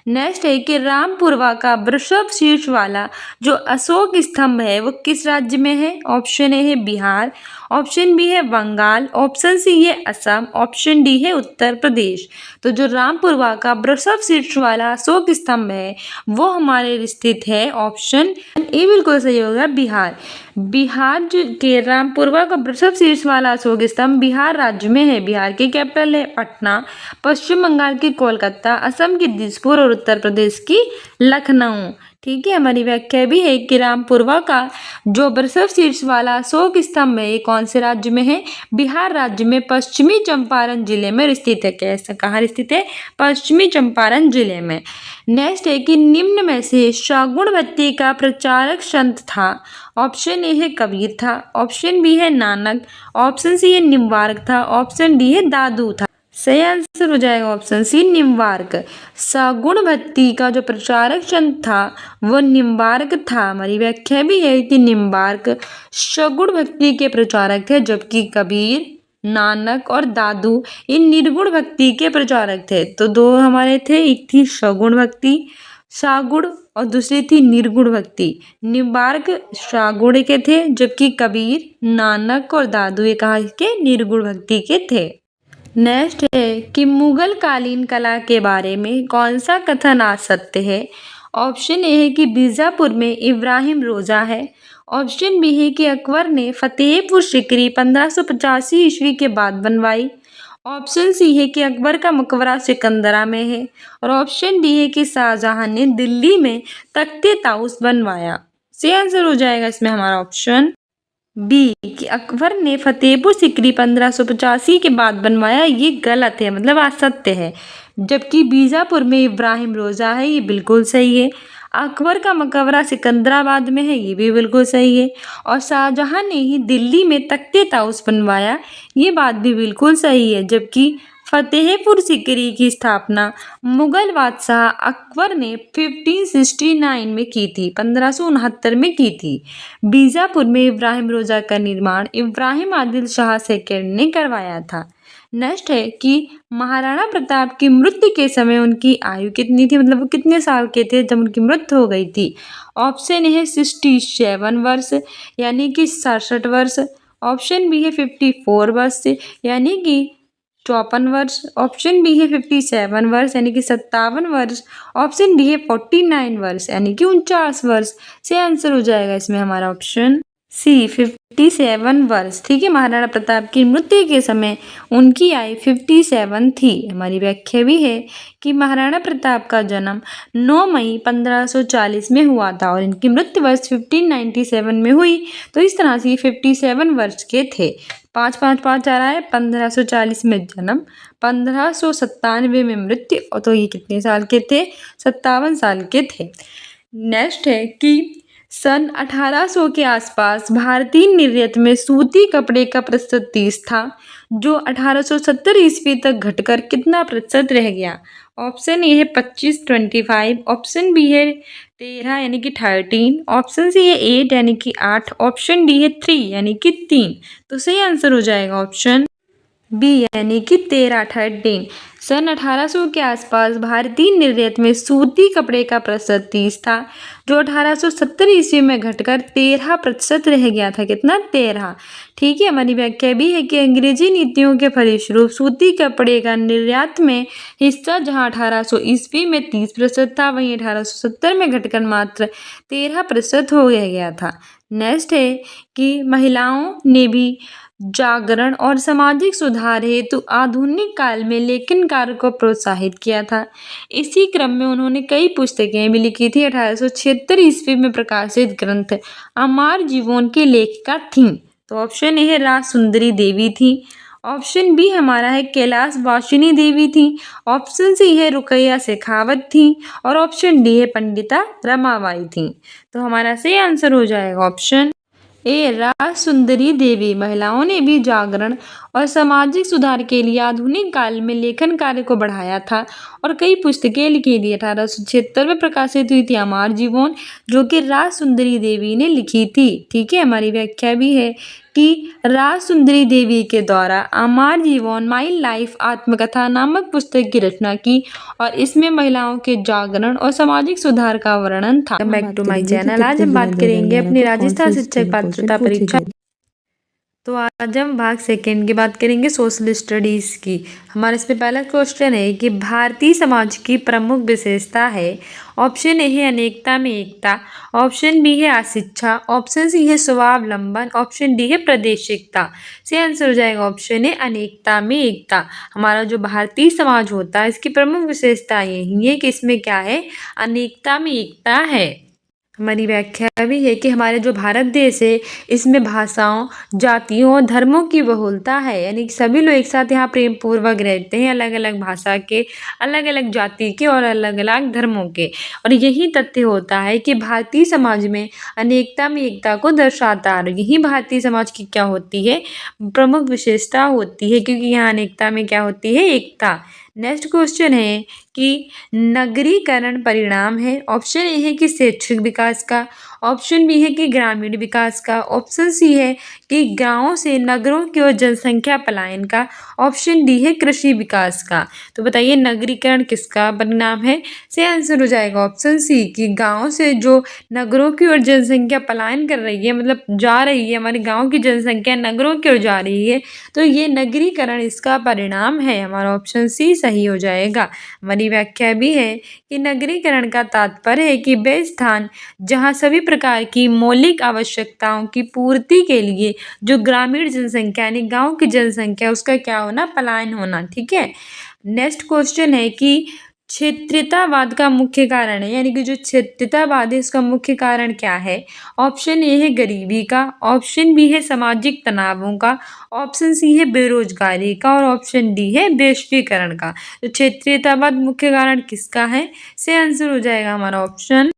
नेक्स्ट है कि रामपुरवा का वृषभ शीर्ष वाला जो अशोक स्तंभ है वो किस राज्य में है। ऑप्शन ए है बिहार, ऑप्शन बी है बंगाल, ऑप्शन सी है असम, ऑप्शन डी है उत्तर प्रदेश। तो जो रामपुरवा का वृषभ शीर्ष वाला अशोक स्तंभ है वो हमारे स्थित है, ऑप्शन ए बिल्कुल सही होगा, बिहार। बिहार जो के रामपुरवा का वृषभ शीर्ष वाला अशोक स्तंभ बिहार राज्य में है। बिहार की कैपिटल है पटना, पश्चिम बंगाल की कोलकाता, असम की दिसपुर और उत्तर प्रदेश की लखनऊ। ठीक है, हमारी व्याख्या भी है कि रामपुरवा का जो वृषभ शीर्ष वाला अशोक स्तंभ है ये कौन से राज्य में है, बिहार राज्य में पश्चिमी चंपारण जिले में स्थित है। कैसा, कहाँ स्थित है, पश्चिमी चंपारण जिले में। नेक्स्ट है कि निम्न में से सगुण भक्ति का प्रचारक संत था। ऑप्शन ए है कबीर था, ऑप्शन बी है नानक, ऑप्शन सी है निम्बार्क था, ऑप्शन डी है दादू था। सही आंसर हो जाएगा ऑप्शन सी निम्बार्क। सगुण भक्ति का जो प्रचारक संत था वो निम्बार्क था। हमारी व्याख्या भी है कि निम्बार्क सगुण भक्ति के प्रचारक थे, जबकि कबीर, नानक और दादू ये निर्गुण भक्ति के प्रचारक थे। तो दो हमारे थे, एक थी सगुण भक्ति सागुण और दूसरी थी निर्गुण भक्ति। निम्बार्क सागुण के थे जबकि कबीर, नानक और दादू ये कहाँ के, निर्गुण भक्ति के थे। नेक्स्ट है कि मुगल कालीन कला के बारे में कौन सा कथन असत्य है। ऑप्शन ए है कि बीजापुर में इब्राहिम रोजा है, ऑप्शन बी है कि अकबर ने फतेहपुर सिकरी 1585 ईस्वी के बाद बनवाई, ऑप्शन सी है कि अकबर का मकबरा सिकंदरा में है और ऑप्शन डी है कि शाहजहां ने दिल्ली में तख्ते ताउस बनवाया। सही आंसर हो जाएगा इसमें हमारा ऑप्शन बी कि अकबर ने फतेहपुर सिकरी 1585 के बाद बनवाया, ये गलत है, मतलब असत्य है। जबकि बीजापुर में इब्राहिम रोजा है, ये बिल्कुल सही है। अकबर का मकबरा सिकंदराबाद में है, ये भी बिल्कुल सही है। और शाहजहां ने ही दिल्ली में तख्ते ताउस बनवाया, ये बात भी बिल्कुल सही है। जबकि फतेहपुर सिकरी की स्थापना मुगल बादशाह अकबर ने 1569 में की थी, 1569 में की थी। बीजापुर में इब्राहिम रोजा का निर्माण इब्राहिम आदिल शाह सेकंड ने करवाया था। नेक्स्ट है कि महाराणा प्रताप की मृत्यु के समय उनकी आयु कितनी थी, मतलब वो कितने साल के थे जब उनकी मृत्यु हो गई थी। ऑप्शन ए है 67 वर्ष यानी कि 67 वर्ष। ऑप्शन बी है 54 वर्ष यानी कि 54 वर्ष। ऑप्शन बी है 57 वर्ष यानी कि 57 वर्ष। ऑप्शन डी है 49 वर्ष यानी कि 49 वर्ष। से आंसर हो जाएगा इसमें हमारा ऑप्शन सी 57 वर्ष। ठीक है, महाराणा प्रताप की मृत्यु के समय उनकी आयु 57 थी। हमारी व्याख्या भी है कि महाराणा प्रताप का जन्म 9 मई 1540 में हुआ था और इनकी मृत्यु वर्ष 1597 में हुई। तो इस तरह से ये 57 वर्ष के थे। 5 आ रहा है। 1540 में जन्म, 1597 में मृत्यु, तो ये कितने साल के थे? 57 साल के थे। नेक्स्ट है कि सन 1800 के आसपास भारतीय निर्यात में सूती कपड़े का प्रतिशत 30 था, जो 1870 ईस्वी तक घटकर कितना प्रतिशत रह गया? ऑप्शन ए है 25 ऑप्शन बी है 13 यानी कि 13, ऑप्शन सी है 8 यानी कि 8, ऑप्शन डी है 3 यानी कि 3। तो सही आंसर हो जाएगा ऑप्शन बी यानी कि 13। सन 1800 के आसपास भारतीय निर्यात में सूती कपड़े का प्रतिशत 30 था, जो 1870 ईस्वी में घटकर 13% रह गया था। कितना? 13। ठीक है, हमारी व्याख्या भी है कि अंग्रेजी नीतियों के फलस्वरूप सूती कपड़े का निर्यात में हिस्सा जहां 1800 ईस्वी में 30% था, वहीं 1870 में घटकर मात्र 13% हो गया था। नेक्स्ट है कि महिलाओं ने भी जागरण और सामाजिक सुधार हेतु आधुनिक काल में लेखन कार्य को प्रोत्साहित किया था। इसी क्रम में उन्होंने कई पुस्तकें भी लिखी थी। 1876 ईस्वी में प्रकाशित ग्रंथ अमर जीवन की लेखिका थीं। तो ऑप्शन ए है राज सुंदरी देवी थी, ऑप्शन बी हमारा है कैलाश वासिनी देवी थी, ऑप्शन सी है रुकैया शेखावत थी और ऑप्शन डी है पंडिता रमाबाई थी। तो हमारा सही आंसर हो जाएगा ऑप्शन ए राज सुंदरी देवी। महिलाओं ने भी जागरण और सामाजिक सुधार के लिए आधुनिक काल में लेखन कार्य को बढ़ाया था और कई पुस्तकें लिखी थी। 1876 में प्रकाशित हुई थी अमर जीवन, जो कि राज सुंदरी देवी ने लिखी थी। ठीक है, हमारी व्याख्या भी है कि राज सुंदरी देवी के द्वारा अमर जीवन माई लाइफ आत्मकथा नामक पुस्तक की रचना की और इसमें महिलाओं के जागरण और सामाजिक सुधार का वर्णन था। Back to my channel. आज हम बात करेंगे अपनी राजस्थान शिक्षक पात्रता परीक्षा। तो आज हम भाग सेकेंड की बात करेंगे सोशल स्टडीज़ की। हमारे इस पे पहला क्वेश्चन है कि भारतीय समाज की प्रमुख विशेषता है। ऑप्शन ए है अनेकता में एकता, ऑप्शन बी है अशिक्षा, ऑप्शन सी है स्वावलंबन, ऑप्शन डी है प्रादेशिकता। से आंसर हो जाएगा ऑप्शन ए अनेकता में एकता। हमारा जो भारतीय समाज होता है इसकी प्रमुख विशेषता यही है कि इसमें क्या है? अनेकता में एकता है। हमारी व्याख्या भी है कि हमारे जो भारत देश है इसमें भाषाओं, जातियों और धर्मों की बहुलता है, यानी कि सभी लोग एक साथ यहाँ प्रेम पूर्वक रहते हैं, अलग अलग भाषा के, अलग अलग जाति के और अलग अलग धर्मों के। और यही तथ्य होता है कि भारतीय समाज में अनेकता में एकता को दर्शाता है। यही भारतीय समाज की क्या होती है? प्रमुख विशेषता होती है, क्योंकि यहाँ अनेकता में क्या होती है? एकता। नेक्स्ट क्वेश्चन है कि नगरीकरण परिणाम है। ऑप्शन ए है कि शैक्षिक विकास का, ऑप्शन बी है कि ग्रामीण विकास का, ऑप्शन सी है कि गांवों से नगरों की ओर जनसंख्या पलायन का, ऑप्शन डी है कृषि विकास का। तो बताइए नगरीकरण किसका परिणाम है? से आंसर हो जाएगा ऑप्शन सी कि गाँव से जो नगरों की ओर जनसंख्या पलायन कर रही है, मतलब जा रही है, हमारे गाँव की जनसंख्या नगरों की ओर जा रही है, तो ये नगरीकरण इसका परिणाम है। हमारा ऑप्शन सी सही हो जाएगा। हमारी व्याख्या भी है कि नगरीकरण का तात्पर्य है कि वे स्थान जहाँ सभी प्रकार की मौलिक आवश्यकताओं की पूर्ति के लिए जो ग्रामीण जनसंख्या यानी गांव की जनसंख्या उसका क्या होना? पलायन होना। ठीक है, नेक्स्ट क्वेश्चन है कि क्षेत्रीयतावाद का मुख्य कारण है, यानी कि जो क्षेत्रीयतावाद है इसका मुख्य कारण क्या है? ऑप्शन ए है गरीबी का, ऑप्शन बी है सामाजिक तनावों का, ऑप्शन सी है बेरोजगारी का और ऑप्शन डी है वैश्वीकरण का। तो क्षेत्रीयतावाद मुख्य कारण किसका है? से आंसर हो जाएगा हमारा ऑप्शन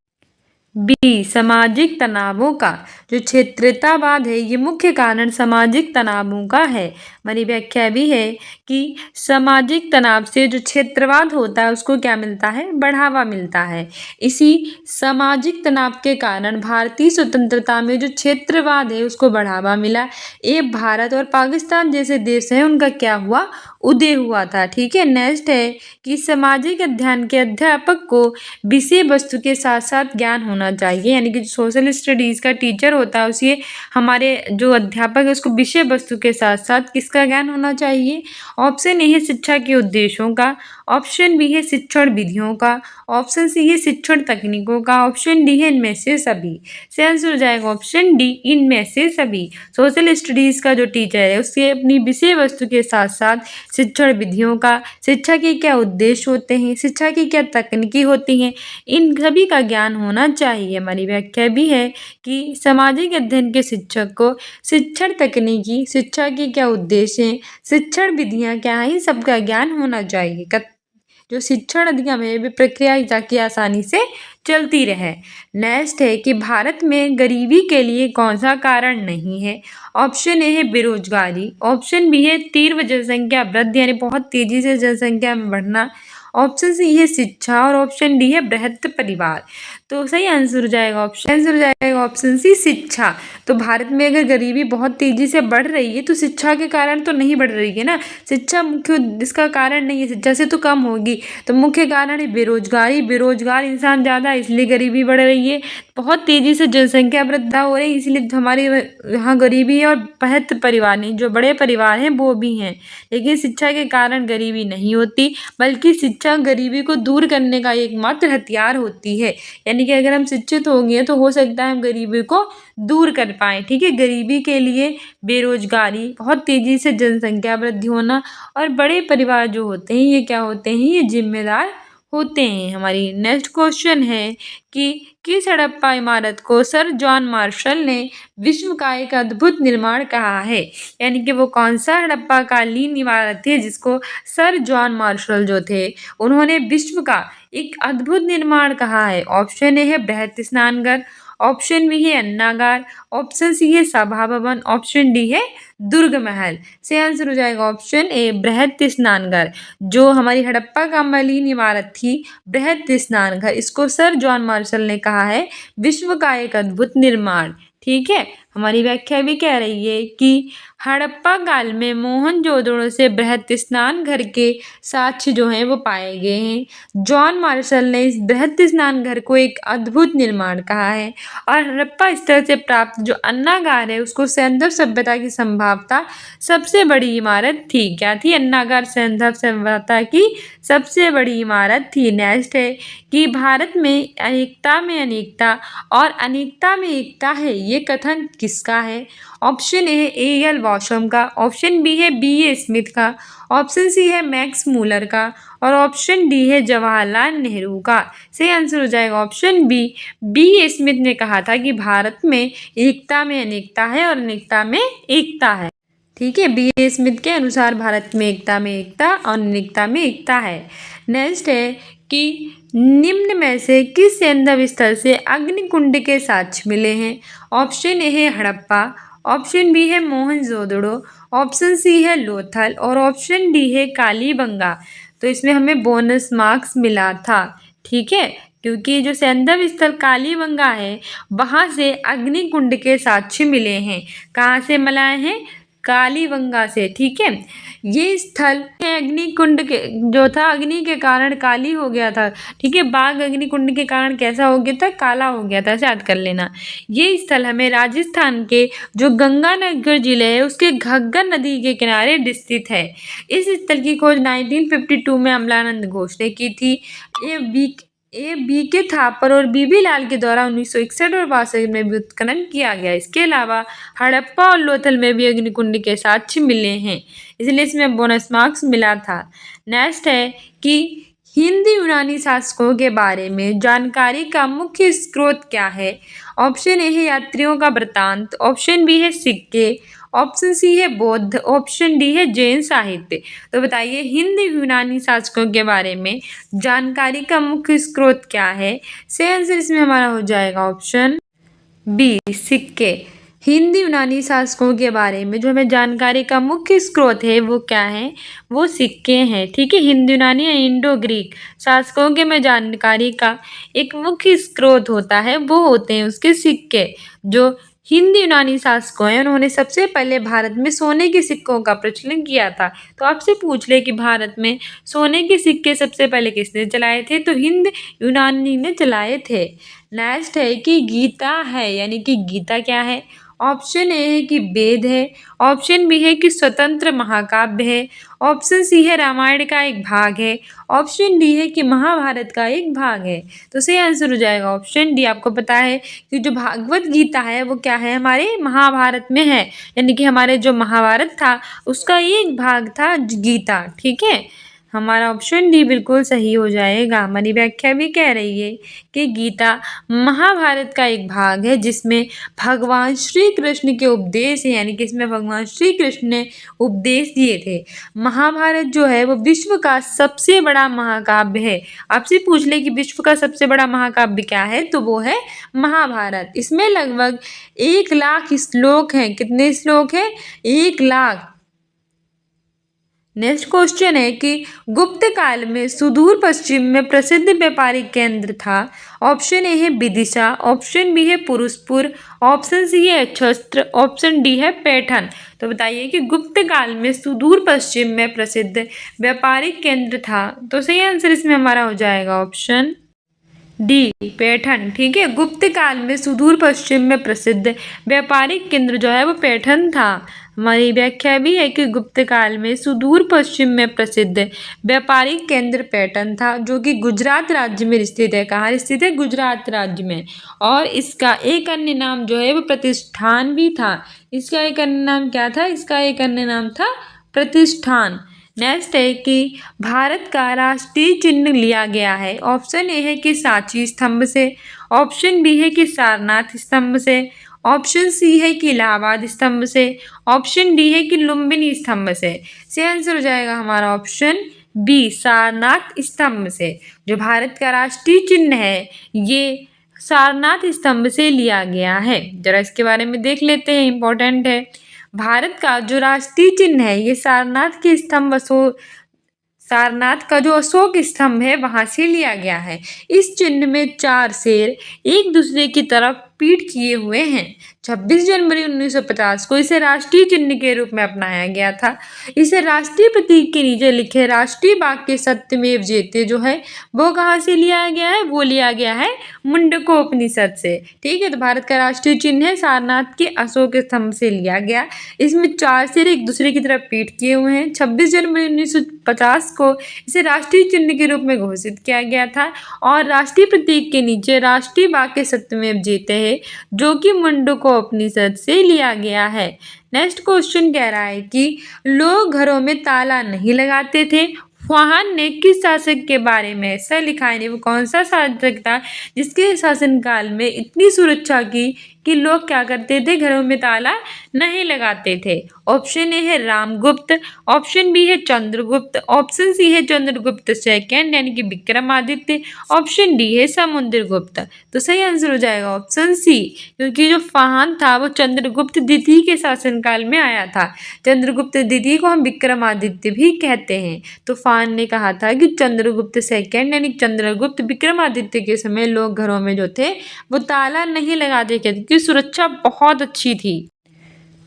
बी सामाजिक तनावों का। जो क्षेत्रतावाद है ये मुख्य कारण सामाजिक तनावों का है। हमारी व्याख्या भी है कि सामाजिक तनाव से जो क्षेत्रवाद होता है उसको क्या मिलता है, बढ़ावा मिलता है। इसी सामाजिक तनाव के कारण भारतीय स्वतंत्रता में जो क्षेत्रवाद है उसको बढ़ावा मिला। ये भारत और पाकिस्तान जैसे देश हैं उनका क्या हुआ, उदय हुआ था। ठीक है, नेक्स्ट है कि सामाजिक अध्ययन के अध्यापक को विषय वस्तु के साथ साथ ज्ञान होना चाहिए, यानी कि जो सोशल स्टडीज का टीचर होता है उसे हमारे जो अध्यापक है उसको विषय वस्तु के साथ साथ किसका ज्ञान होना चाहिए। ऑप्शन ए है शिक्षा के उद्देश्यों का, ऑप्शन बी है शिक्षण विधियों का, ऑप्शन सी है शिक्षण तकनीकों का, ऑप्शन डी है इनमें से सभी। से आंसर हो जाएगा ऑप्शन डी, इनमें से सभी। सोशल स्टडीज का जो टीचर है उससे अपनी विषय वस्तु के साथ साथ शिक्षण विधियों का, शिक्षा के क्या उद्देश्य होते हैं, शिक्षा की क्या तकनीकी होती हैं, इन सभी का ज्ञान होना चाहिए। हमारी व्याख्या भी है कि सामाजिक अध्ययन के शिक्षक को शिक्षण तकनीकी, शिक्षा के क्या उद्देश्य हैं, शिक्षण विधियाँ क्या हैं, इन सबका ज्ञान होना चाहिए। जो शिक्षण अधिगम है वे प्रक्रिया ताकि आसानी से चलती रहे। नेक्स्ट है कि भारत में गरीबी के लिए कौन सा कारण नहीं है। ऑप्शन ए है बेरोजगारी, ऑप्शन बी है तीव्र जनसंख्या वृद्धि यानी बहुत तेजी से जनसंख्या में बढ़ना, ऑप्शन सी है शिक्षा और ऑप्शन डी है बृहत परिवार। तो सही आंसर हो जाएगा ऑप्शन सी, शिक्षा। तो भारत में अगर गरीबी बहुत तेजी से बढ़ रही है तो शिक्षा के कारण तो नहीं बढ़ रही है ना, शिक्षा मुख्य इसका कारण नहीं है, शिक्षा से तो कम होगी। तो मुख्य कारण है बेरोजगारी, बेरोजगार इंसान ज़्यादा है इसलिए गरीबी बढ़ रही है। बहुत तेजी से जनसंख्या वृद्धि हो रही है इसलिए हमारे यहाँ गरीबी है, और बृहत परिवार नहीं, जो बड़े परिवार हैं वो भी हैं। लेकिन शिक्षा के कारण गरीबी नहीं होती, बल्कि शिक्षा गरीबी को दूर करने का एकमात्र हथियार होती है। यानी कि अगर हम शिक्षित होंगे तो हो सकता है हम गरीबी को दूर कर पाएँ। ठीक है, गरीबी के लिए बेरोजगारी, बहुत तेजी से जनसंख्या वृद्धि होना और बड़े परिवार जो होते हैं ये क्या होते हैं, ये जिम्मेदार होते हैं। हमारी नेक्स्ट क्वेश्चन है कि किस हड़प्पा इमारत को सर जॉन मार्शल ने विश्व का एक अद्भुत निर्माण कहा है। यानी कि वो कौन सा हड़प्पा कालीन इमारत थी जिसको सर जॉन मार्शल जो थे उन्होंने विश्व का एक अद्भुत निर्माण कहा है। ऑप्शन ए है बृहत स्नानघर, ऑप्शन बी है अन्नागार, ऑप्शन सी है सभा भवन, ऑप्शन डी है दुर्ग महल। से आंसर हो जाएगा ऑप्शन ए बृहत स्नानघर। जो हमारी हड़प्पा कालीन इमारत थी बृहत स्नानघर, इसको सर जॉन मार्शल ने कहा है विश्व का एक अद्भुत निर्माण। ठीक है, हमारी व्याख्या भी कह रही है कि हड़प्पा काल में मोहनजोदड़ो से बृहत स्नान घर के साक्ष्य जो हैं वो पाए गए हैं। जॉन मार्शल ने इस बृहत स्नान घर को एक अद्भुत निर्माण कहा है। और हड़प्पा स्तर से प्राप्त जो अन्नागार है उसको सैंधव सभ्यता की संभावता सबसे बड़ी इमारत थी। क्या थी? अन्नागार सैंधव सभ्यता की सबसे बड़ी इमारत थी। नेक्स्ट है कि भारत में अनेकता में अनेकता और अनेकता में एकता है, ये कथन किसका है? ऑप्शन ए एल वॉशम का, ऑप्शन बी है बी ए स्मिथ का, ऑप्शन सी है मैक्स मूलर का और ऑप्शन डी है जवाहरलाल नेहरू का। सही आंसर हो जाएगा ऑप्शन बी ए स्मिथ ने कहा था कि भारत में एकता में अनेकता है और अनेकता में एकता है। ठीक है, बी ए स्मिथ के अनुसार भारत में एकता और अनेकता में एकता है। नेक्स्ट है कि निम्न में से किस सैंधव स्थल से अग्निकुंड के साक्ष्य मिले हैं? ऑप्शन ए है हड़प्पा, ऑप्शन बी है मोहनजोदड़ो, ऑप्शन सी है लोथल और ऑप्शन डी है कालीबंगा। तो इसमें हमें बोनस मार्क्स मिला था। ठीक है, क्योंकि जो सैंधव स्थल कालीबंगा है वहाँ से अग्निकुंड के साक्ष्य मिले हैं। कहाँ से मिलाए हैं? कालीबंगा से। ठीक है, ये स्थल अग्निकुंड के जो था अग्नि के कारण काली हो गया था। ठीक है, बाघ अग्निकुंड के कारण कैसा हो गया था? काला हो गया था। याद कर लेना। ये स्थल हमें राजस्थान के जो गंगानगर जिले है उसके घग्गर नदी के किनारे स्थित है। इस स्थल की खोज 1952 में अमलानंद घोष ने की थी। ए बी के थापर और बीबी लाल के द्वारा 1961 और 62 में भी उत्खनन किया गया। इसके अलावा हड़प्पा और लोथल में भी अग्निकुंड के साक्ष्य मिले हैं, इसलिए इसमें बोनस मार्क्स मिला था। नेक्स्ट है कि हिंदी यूनानी शासकों के बारे में जानकारी का मुख्य स्रोत क्या है? ऑप्शन ए है यात्रियों का वृत्तांत, ऑप्शन बी है सिक्के, ऑप्शन सी है बौद्ध, ऑप्शन डी है जैन साहित्य। तो बताइए हिंदी यूनानी शासकों के बारे में जानकारी का मुख्य स्रोत क्या है? सही आंसर इसमें हमारा हो जाएगा ऑप्शन बी सिक्के। हिंद यूनानी शासकों के बारे में जो हमें जानकारी का मुख्य स्रोत है वो क्या है, वो सिक्के हैं। ठीक है, हिंद यूनानी या इंडो ग्रीक शासकों के में जानकारी का एक मुख्य स्रोत होता है वो होते हैं उसके सिक्के। जो हिंद यूनानी शासकों हैं उन्होंने सबसे पहले भारत में सोने के सिक्कों का प्रचलन किया था। तो आपसे पूछ ले कि भारत में सोने के सिक्के सबसे पहले किसने चलाए थे, तो हिंद यूनानी ने चलाए थे। नेक्स्ट है कि गीता है, यानी कि गीता क्या है। ऑप्शन ए है कि वेद है, ऑप्शन बी है कि स्वतंत्र महाकाव्य है, ऑप्शन सी है रामायण का एक भाग है, ऑप्शन डी है कि महाभारत का एक भाग है। तो सही आंसर हो जाएगा ऑप्शन डी। आपको पता है कि जो भागवत गीता है वो क्या है, हमारे महाभारत में है, यानी कि हमारे जो महाभारत था उसका एक भाग था गीता। ठीक है, हमारा ऑप्शन डी बिल्कुल सही हो जाएगा। हमारी व्याख्या भी कह रही है कि गीता महाभारत का एक भाग है जिसमें भगवान श्री कृष्ण के उपदेश है, यानी कि इसमें भगवान श्री कृष्ण ने उपदेश दिए थे। महाभारत जो है वो विश्व का सबसे बड़ा महाकाव्य है। आपसे पूछ ले कि विश्व का सबसे बड़ा महाकाव्य क्या है, तो वो है महाभारत। इसमें लगभग 1,00,000 श्लोक हैं। कितने श्लोक हैं? 1,00,000। नेक्स्ट क्वेश्चन है कि गुप्त काल में सुदूर पश्चिम में प्रसिद्ध व्यापारिक केंद्र था। ऑप्शन ए है विदिशा, ऑप्शन बी है पुरुषपुर, ऑप्शन सी है छत्र, ऑप्शन डी है पैठन। तो बताइए कि गुप्त काल में सुदूर पश्चिम में प्रसिद्ध व्यापारिक केंद्र था। तो सही आंसर इसमें हमारा हो जाएगा ऑप्शन डी पैठन। ठीक है, गुप्त काल में सुदूर पश्चिम में प्रसिद्ध व्यापारिक केंद्र जो है वो पैठन था। हमारी व्याख्या भी है कि गुप्त काल में सुदूर पश्चिम में प्रसिद्ध व्यापारिक केंद्र पैठन था, जो कि गुजरात राज्य में स्थित है। कहाँ स्थित है? गुजरात राज्य में। और इसका एक अन्य नाम जो है वो प्रतिष्ठान भी था। इसका एक अन्य नाम क्या था? इसका एक अन्य नाम था प्रतिष्ठान। नेक्स्ट है कि भारत का राष्ट्रीय चिन्ह लिया गया है। ऑप्शन ए है कि सांची स्तंभ से, ऑप्शन बी है कि सारनाथ स्तंभ से, ऑप्शन सी है कि इलाहाबाद स्तंभ से, ऑप्शन डी है कि लुम्बिनी स्तंभ से। सही आंसर हो जाएगा हमारा ऑप्शन बी सारनाथ स्तंभ से। जो भारत का राष्ट्रीय चिन्ह है ये सारनाथ स्तंभ से लिया गया है। जरा इसके बारे में देख लेते हैं, इंपॉर्टेंट है। भारत का जो राष्ट्रीय चिन्ह है ये सारनाथ के स्तंभ सारनाथ का जो अशोक स्तंभ है वहां से लिया गया है। इस चिन्ह में 4 शेर एक दूसरे की तरफ पीठ किए हुए हैं। 26 जनवरी 1950 को इसे राष्ट्रीय चिन्ह के रूप में अपनाया गया था। इसे राष्ट्रीय प्रतीक के नीचे लिखे राष्ट्रीय वाक्य सत्यमेव जयते जो है वो कहाँ से लिया गया है? वो लिया गया है मुंडकोपनिषद से। ठीक है, तो भारत का राष्ट्रीय चिन्ह है सारनाथ के अशोक स्तंभ से लिया गया। इसमें 4 शेर एक दूसरे की तरफ पीठ किए हुए हैं। 26 जनवरी 1950 को इसे राष्ट्रीय चिन्ह के रूप में घोषित किया गया था और राष्ट्रीय प्रतीक के नीचे राष्ट्रीय वाक्य सत्यमेव जयते है जो कि मुंडकोपनिषद से लिया गया है। नेक्स्ट क्वेश्चन कह रहा है कि लोग घरों में ताला नहीं लगाते थे। फाहन ने किस शासक के बारे में ऐसा लिखा है? वो कौन सा शासक था जिसके शासनकाल में इतनी सुरक्षा की कि लोग क्या करते थे? घरों में ताला नहीं लगाते थे। ऑप्शन ए है रामगुप्त, ऑप्शन बी है चंद्रगुप्त, ऑप्शन सी है चंद्रगुप्त सेकंड यानी कि विक्रमादित्य, ऑप्शन डी है समुद्रगुप्त। तो सही आंसर हो जाएगा ऑप्शन सी, क्योंकि जो फाहन था वो चंद्रगुप्त द्वितीय के शासनकाल में आया था। चंद्रगुप्त द्वितीय को हम विक्रमादित्य भी कहते हैं। तो फाहन ने कहा था कि चंद्रगुप्त सेकंड यानी चंद्रगुप्त विक्रमादित्य के समय लोग घरों में जो थे वो ताला नहीं लगाते थे क्योंकि सुरक्षा बहुत अच्छी थी।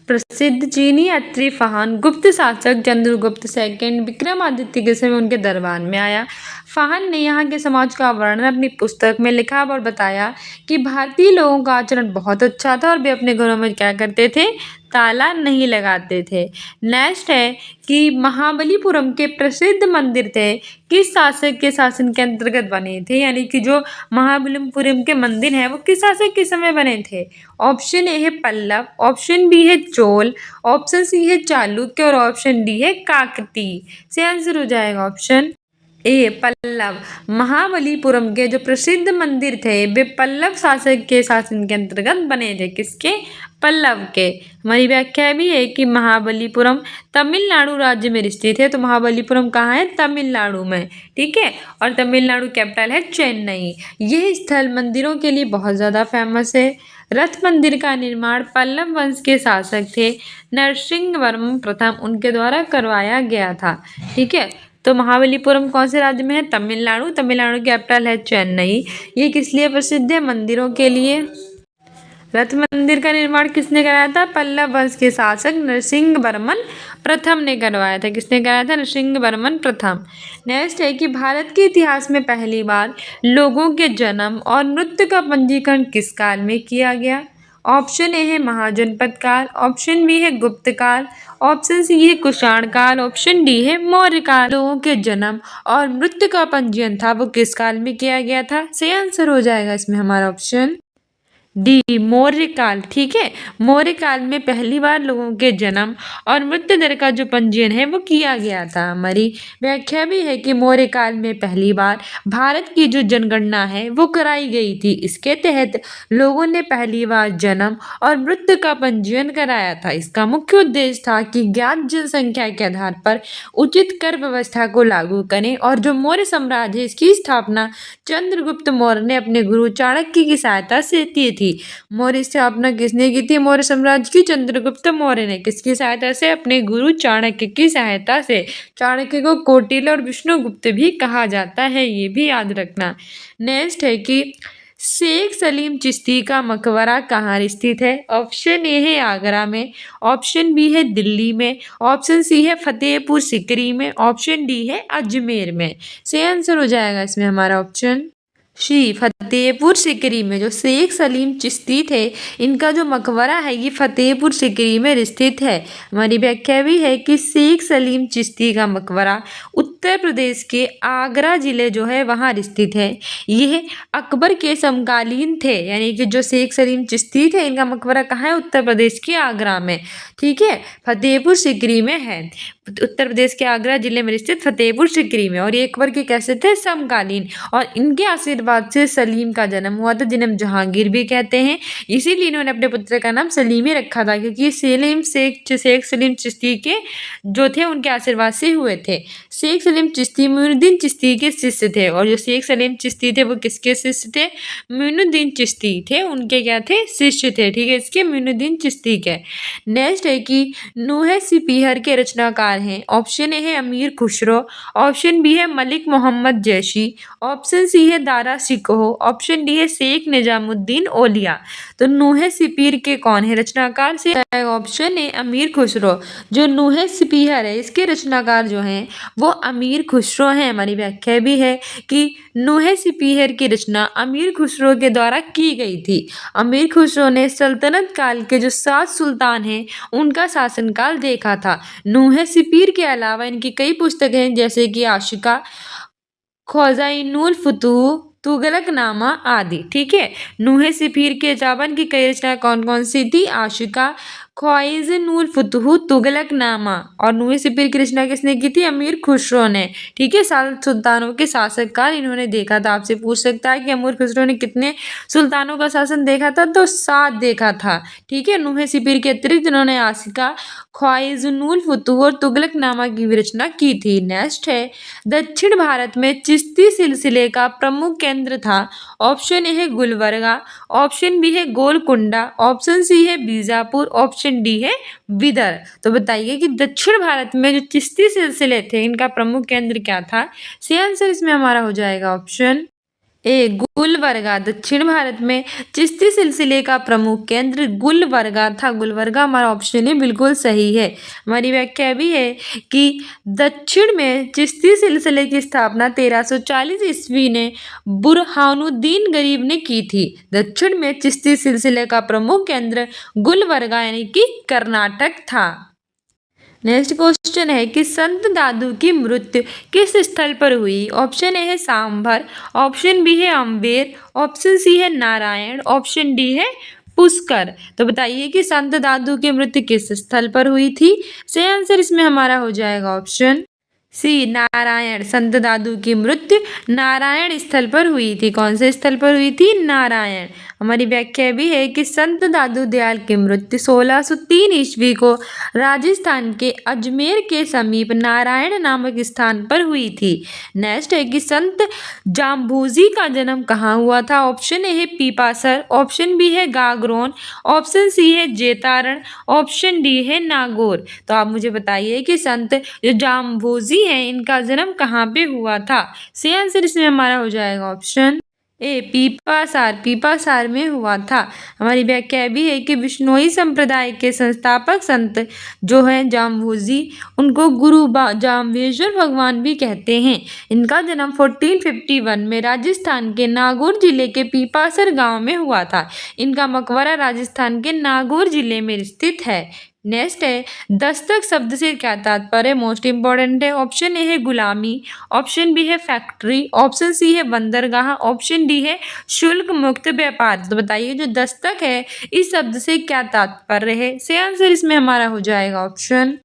प्रसिद्ध चीनी यात्री फाहन गुप्त शासक चंद्रगुप्त सेकंड विक्रमादित्य के समय उनके दरबार में आया। फाहन ने यहाँ के समाज का वर्णन अपनी पुस्तक में लिखा और बताया कि भारतीय लोगों का आचरण बहुत अच्छा था और वे अपने घरों में क्या करते थे? ताला नहीं लगाते थे। नेक्स्ट है कि महाबलीपुरम के प्रसिद्ध मंदिर थे किस शासक के शासन के अंतर्गत बने थे? यानी कि जो महाबलीपुरम के मंदिर हैं वो किस शासक के समय बने थे? ऑप्शन ए है पल्लव, ऑप्शन बी है चोल, ऑप्शन सी है चालुक्य और ऑप्शन डी है काकतीय। से आंसर हो जाएगा ऑप्शन ए पल्लव। महाबलीपुरम के जो प्रसिद्ध मंदिर थे वे पल्लव शासक के शासन के अंतर्गत बने थे। किसके? पल्लव के। हमारी व्याख्या भी है कि महाबलीपुरम तमिलनाडु राज्य में स्थित है। तो महाबलीपुरम कहाँ है? तमिलनाडु में। ठीक है, और तमिलनाडु कैपिटल है चेन्नई। यह स्थल मंदिरों के लिए बहुत ज़्यादा फेमस है। रथ मंदिर का निर्माण पल्लव वंश के शासक थे नरसिंहवर्मन प्रथम उनके द्वारा करवाया गया था। ठीक है, तो महाबलीपुरम कौन से राज्य में है? तमिलनाडु। तमिलनाडु कैपिटल है चेन्नई। ये किस लिए प्रसिद्ध है? मंदिरों के लिए। रथ मंदिर का निर्माण किसने कराया था? पल्लव वंश के शासक नरसिंहवर्मन प्रथम ने करवाया था। किसने कराया था? नरसिंहवर्मन प्रथम। नेक्स्ट है कि भारत के इतिहास में पहली बार लोगों के जन्म और मृत्यु का पंजीकरण किस काल में किया गया? ऑप्शन ए है महाजनपद काल, ऑप्शन बी है गुप्त काल, ऑप्शन सी है कुषाण काल, ऑप्शन डी है मौर्य काल। लोगों के जन्म और मृत्यु का पंजीयन था वो किस काल में किया गया था? सही आंसर हो जाएगा इसमें हमारा ऑप्शन डी, मौर्य काल। ठीक है, मौर्य काल में पहली बार लोगों के जन्म और मृत्यु दर का जो पंजीयन है वो किया गया था। हमारी व्याख्या भी है कि मौर्य काल में पहली बार भारत की जो जनगणना है वो कराई गई थी। इसके तहत लोगों ने पहली बार जन्म और मृत्यु का पंजीयन कराया था। इसका मुख्य उद्देश्य था कि ज्ञात जनसंख्या के आधार पर उचित कर व्यवस्था को लागू करें। और जो मौर्य साम्राज्य है इसकी स्थापना चंद्रगुप्त मौर्य ने अपने गुरु चाणक्य की सहायता से की थी। मौर्य स्थापना किसने की थी? मौर्य साम्राज्य की चंद्रगुप्त मौर्य ने। किसकी सहायता से? अपने गुरु चाणक्य की सहायता से। चाणक्य को कौटिल्य और विष्णुगुप्त भी कहा जाता है, ये भी याद रखना। नेक्स्ट है कि शेख सलीम चिश्ती का मकबरा कहाँ स्थित है? ऑप्शन ए है आगरा में, ऑप्शन बी है दिल्ली में, ऑप्शन सी है फतेहपुर सिकरी में, ऑप्शन डी है अजमेर में। सही आंसर हो जाएगा इसमें हमारा ऑप्शन शी, फतेहपुर सिकरी में। जो शेख सलीम चिश्ती थे इनका जो मकबरा है ये फतेहपुर सिकरी में स्थित है। हमारी व्याख्या भी है कि शेख सलीम चिश्ती का मकबरा उत्तर प्रदेश के आगरा जिले जो है वहाँ स्थित है। यह अकबर के समकालीन थे, यानी कि जो शेख सलीम चिश्ती थे इनका मकबरा कहाँ है? उत्तर प्रदेश के आगरा में। ठीक है, फतेहपुर सिकरी में है। उत्तर प्रदेश के आगरा जिले में स्थित फतेहपुर सिकरी में। और ये अकबर के कैसे थे? समकालीन। और इनके आशीर्वाद से सलीम का जन्म हुआ था जिन्हें हम जहांगीर भी कहते हैं। इसीलिए इन्होंने अपने पुत्र का नाम सलीम ही रखा था, क्योंकि शेख सलीम चिश्ती के जो थे उनके आशीर्वाद से हुए थे। शेख सलीम चिश्ती मोइनुद्दीन चिश्ती के शिष्य थे। और जो शेख सलीम चिश्ती थे वो किसके शिष्य थे? मोइनुद्दीन चिश्ती थे, उनके क्या थे? शिष्य थे। ठीक है, इसके मोइनुद्दीन चिश्ती के। नेक्स्ट है कि नूहे सिपीहर के रचनाकार हैं। ऑप्शन ए है अमीर खुसरो, ऑप्शन बी है मलिक मोहम्मद जैशी, ऑप्शन सी है दारा शिकोह, ऑप्शन डी है शेख निजामुद्दीन औलिया। तो नूहे सिपीर के कौन है रचनाकार? से ऑप्शन ए अमीर खुसरो। जो नूहे सिपीहर है इसके रचनाकार जो हैं वो अमीर खुसरो हैं। हमारी व्याख्या भी है कि नूहे सिपीहर की रचना अमीर खुसरो के द्वारा की गई थी। अमीर खुसरो ने सल्तनत काल के जो 7 सुल्तान हैं उनका शासनकाल देखा था। नूहे सिपीर के अलावा इनकी कई पुस्तकें हैं, जैसे कि आशिका, ख्वाजाइनुल फुतूह, तुगलकनामा आदि। ठीक है, नूहे सिपीर के अलावा की कई रचनाएं कौन कौन सी थी? आशिका, ख्वाइज़-ए-नूल फुतूह, तुगलकनामा। और नूहे सिपीर की रचना किसने की थी? अमीर खुसरो ने। ठीक है, 7 सुल्तानों के शासक काल इन्होंने देखा था। आपसे पूछ सकता है कि अमीर खुसरो ने कितने सुल्तानों का शासन देखा था? तो 7 देखा था। ठीक है, नूहे सिपीर के अतिरिक्त इन्होंने आशिका, ख्वाइज़-ए-नूल फुतूह और तुगलकनामा की भी रचना की थी। नेक्स्ट है दक्षिण भारत में चिश्ती सिलसिले का प्रमुख केंद्र था। ऑप्शन ए है गुलबर्गा, ऑप्शन बी है गोलकुंडा, ऑप्शन सी है बीजापुर, ऑप्शन डी है विदर। तो बताइए कि दक्षिण भारत में जो चिश्ती सिलसिले थे इनका प्रमुख केंद्र क्या था? सही आंसर इसमें हमारा हो जाएगा ऑप्शन ए गुलबर्गा। दक्षिण भारत में चिश्ती सिलसिले का प्रमुख केंद्र गुलबर्गा था। गुलबर्गा हमारा ऑप्शन ए बिल्कुल सही है। हमारी व्याख्या भी है कि दक्षिण में चिश्ती सिलसिले की स्थापना 1340 ईस्वी ने बुरहानुद्दीन गरीब ने की थी। दक्षिण में चिश्ती सिलसिले का प्रमुख केंद्र गुलबर्गा यानी कि कर्नाटक था। नेक्स्ट क्वेश्चन है कि संत दादू की मृत्यु किस स्थल पर हुई? ऑप्शन ए है सांभर, ऑप्शन बी है अम्बेर, ऑप्शन सी है नारायण, ऑप्शन डी है पुष्कर। तो बताइए कि संत दादू की मृत्यु किस स्थल पर हुई थी? सही आंसर इसमें हमारा हो जाएगा ऑप्शन सी नारायण, संत दादू की मृत्यु नारायण स्थल पर हुई थी। कौन से स्थल पर हुई थी? नारायण। हमारी व्याख्या भी है कि संत दादू दयाल की मृत्यु 1603 ईस्वी को राजस्थान के अजमेर के समीप नारायण नामक स्थान पर हुई थी। नेक्स्ट है कि संत जाम्बूजी का जन्म कहाँ हुआ था? ऑप्शन ए है पीपासर, ऑप्शन बी है गागरोन, ऑप्शन सी है जेतारण, ऑप्शन डी है नागौर। तो आप मुझे बताइए कि संत जो जाम्बूजी हैं इनका जन्म कहाँ पे हुआ था? सही आंसर इसमें हमारा हो जाएगा ऑप्शन ए पीपासार, पीपासार में हुआ था। हमारी व्याख्या भी है कि विश्नोई संप्रदाय के संस्थापक संत जो हैं जाम्बूजी, उनको गुरु जाम्बेश्वर भगवान भी कहते हैं। इनका जन्म 1451 में राजस्थान के नागौर जिले के पीपासर गांव में हुआ था। इनका मकबरा राजस्थान के नागौर जिले में स्थित है। नेक्स्ट है दस्तक शब्द से क्या तात्पर्य? मोस्ट इंपॉर्टेंट है। ऑप्शन ए है गुलामी, ऑप्शन बी है फैक्ट्री, ऑप्शन सी है बंदरगाह, ऑप्शन डी है शुल्क मुक्त व्यापार। तो बताइए जो दस्तक है इस शब्द से क्या तात्पर्य है? सही आंसर इसमें हमारा हो जाएगा ऑप्शन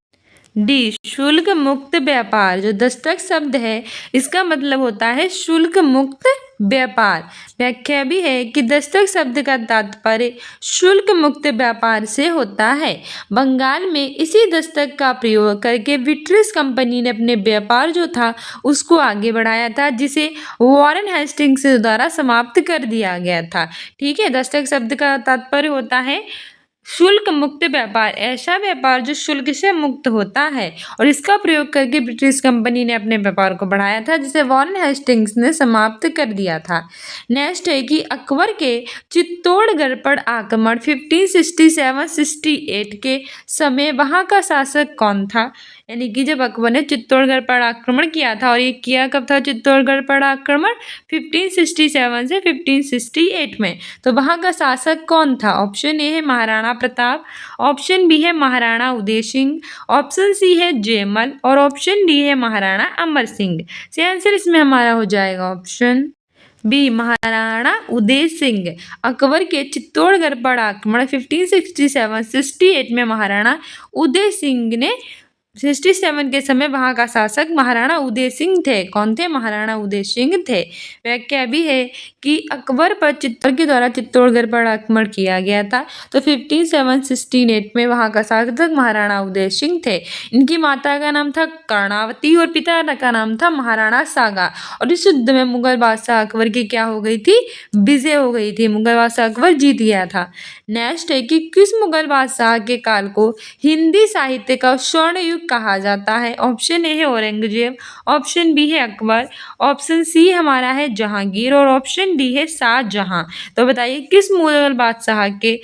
डी शुल्क मुक्त व्यापार। जो दस्तक शब्द है इसका मतलब होता है शुल्क मुक्त व्यापार। व्याख्या भी है कि दस्तक शब्द का तात्पर्य शुल्क मुक्त व्यापार से होता है। बंगाल में इसी दस्तक का प्रयोग करके ब्रिटिश कंपनी ने अपने व्यापार जो था उसको आगे बढ़ाया था, जिसे वॉरेन हेस्टिंग्स द्वारा समाप्त कर दिया गया था। ठीक है, दस्तक शब्द का तात्पर्य होता है शुल्क मुक्त व्यापार, ऐसा व्यापार जो शुल्क से मुक्त होता है, और इसका प्रयोग करके ब्रिटिश कंपनी ने अपने व्यापार को बढ़ाया था, जिसे वॉरेन हेस्टिंग्स ने समाप्त कर दिया था। नेक्स्ट है कि अकबर के चित्तौड़गढ़ पर आक्रमण 1567-68 के समय वहां का शासक कौन था? यानी कि जब अकबर ने चित्तौड़गढ़ पर आक्रमण किया था, और ये किया कब था चित्तौड़गढ़ पर आक्रमण? 1567 से 1568 में। तो वहां का शासक कौन था? ऑप्शन ए है महाराणा प्रताप, ऑप्शन बी है महाराणा उदय सिंह, ऑप्शन सी है जयमल, और ऑप्शन डी है महाराणा अमर सिंह। सही आंसर इसमें हमारा हो जाएगा ऑप्शन बी महाराणा उदय सिंह। अकबर के चित्तौड़गढ़ पर आक्रमण 1567-68 में महाराणा उदय सिंह ने 67 के समय वहां का शासक महाराणा उदय सिंह थे। कौन थे? महाराणा उदय सिंह थे। व्याख्या भी है कि अकबर पर चित्तौड़ के द्वारा चित्तौड़गढ़ पर आक्रमण किया गया था, तो 1567-68 में वहां का शासक महाराणा उदय सिंह थे। इनकी माता का नाम था कर्णावती और पिता का नाम था महाराणा सागा। और इस युद्ध में मुगल बादशाह अकबर की क्या हो गई थी? विजय हो गई थी। मुगल बादशाह अकबर जीत गया था। नेक्स्ट है कि किस मुगल बादशाह के काल को हिंदी साहित्य का स्वर्ण युग कहा जाता है? ऑप्शन ए है औरंगजेब, ऑप्शन बी है अकबर, ऑप्शन सी हमारा है जहांगीर, और ऑप्शन डी है शाहजहां। तो बताइए किस मुगल बादशाह के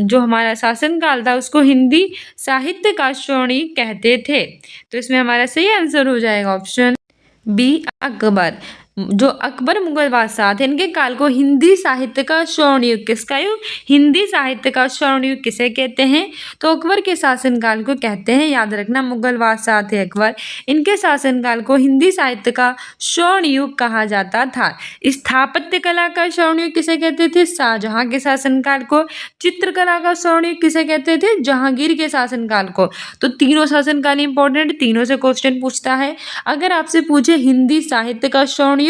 जो हमारा शासनकाल था उसको हिंदी साहित्य का स्वर्ण युग कहते थे? तो इसमें हमारा सही आंसर हो जाएगा ऑप्शन बी अकबर। जो अकबर मुगल बादशाह थे इनके काल को हिंदी साहित्य का स्वर्ण युग, किसका युग? हिंदी साहित्य का स्वर्ण युग किसे कहते हैं? तो अकबर के शासनकाल को कहते हैं। याद रखना, मुगल बादशाह थे अकबर, इनके शासनकाल को हिंदी साहित्य का स्वर्ण युग कहा जाता था। स्थापत्य कला का स्वर्ण युग किसे कहते थे? शाहजहां के शासनकाल को। चित्रकला का स्वर्ण युग किसे कहते थे? जहांगीर के शासनकाल को। तो तीनों शासनकाल इंपॉर्टेंट, तीनों से क्वेश्चन पूछता है। अगर आपसे पूछे हिंदी साहित्य का स्वर्ण युग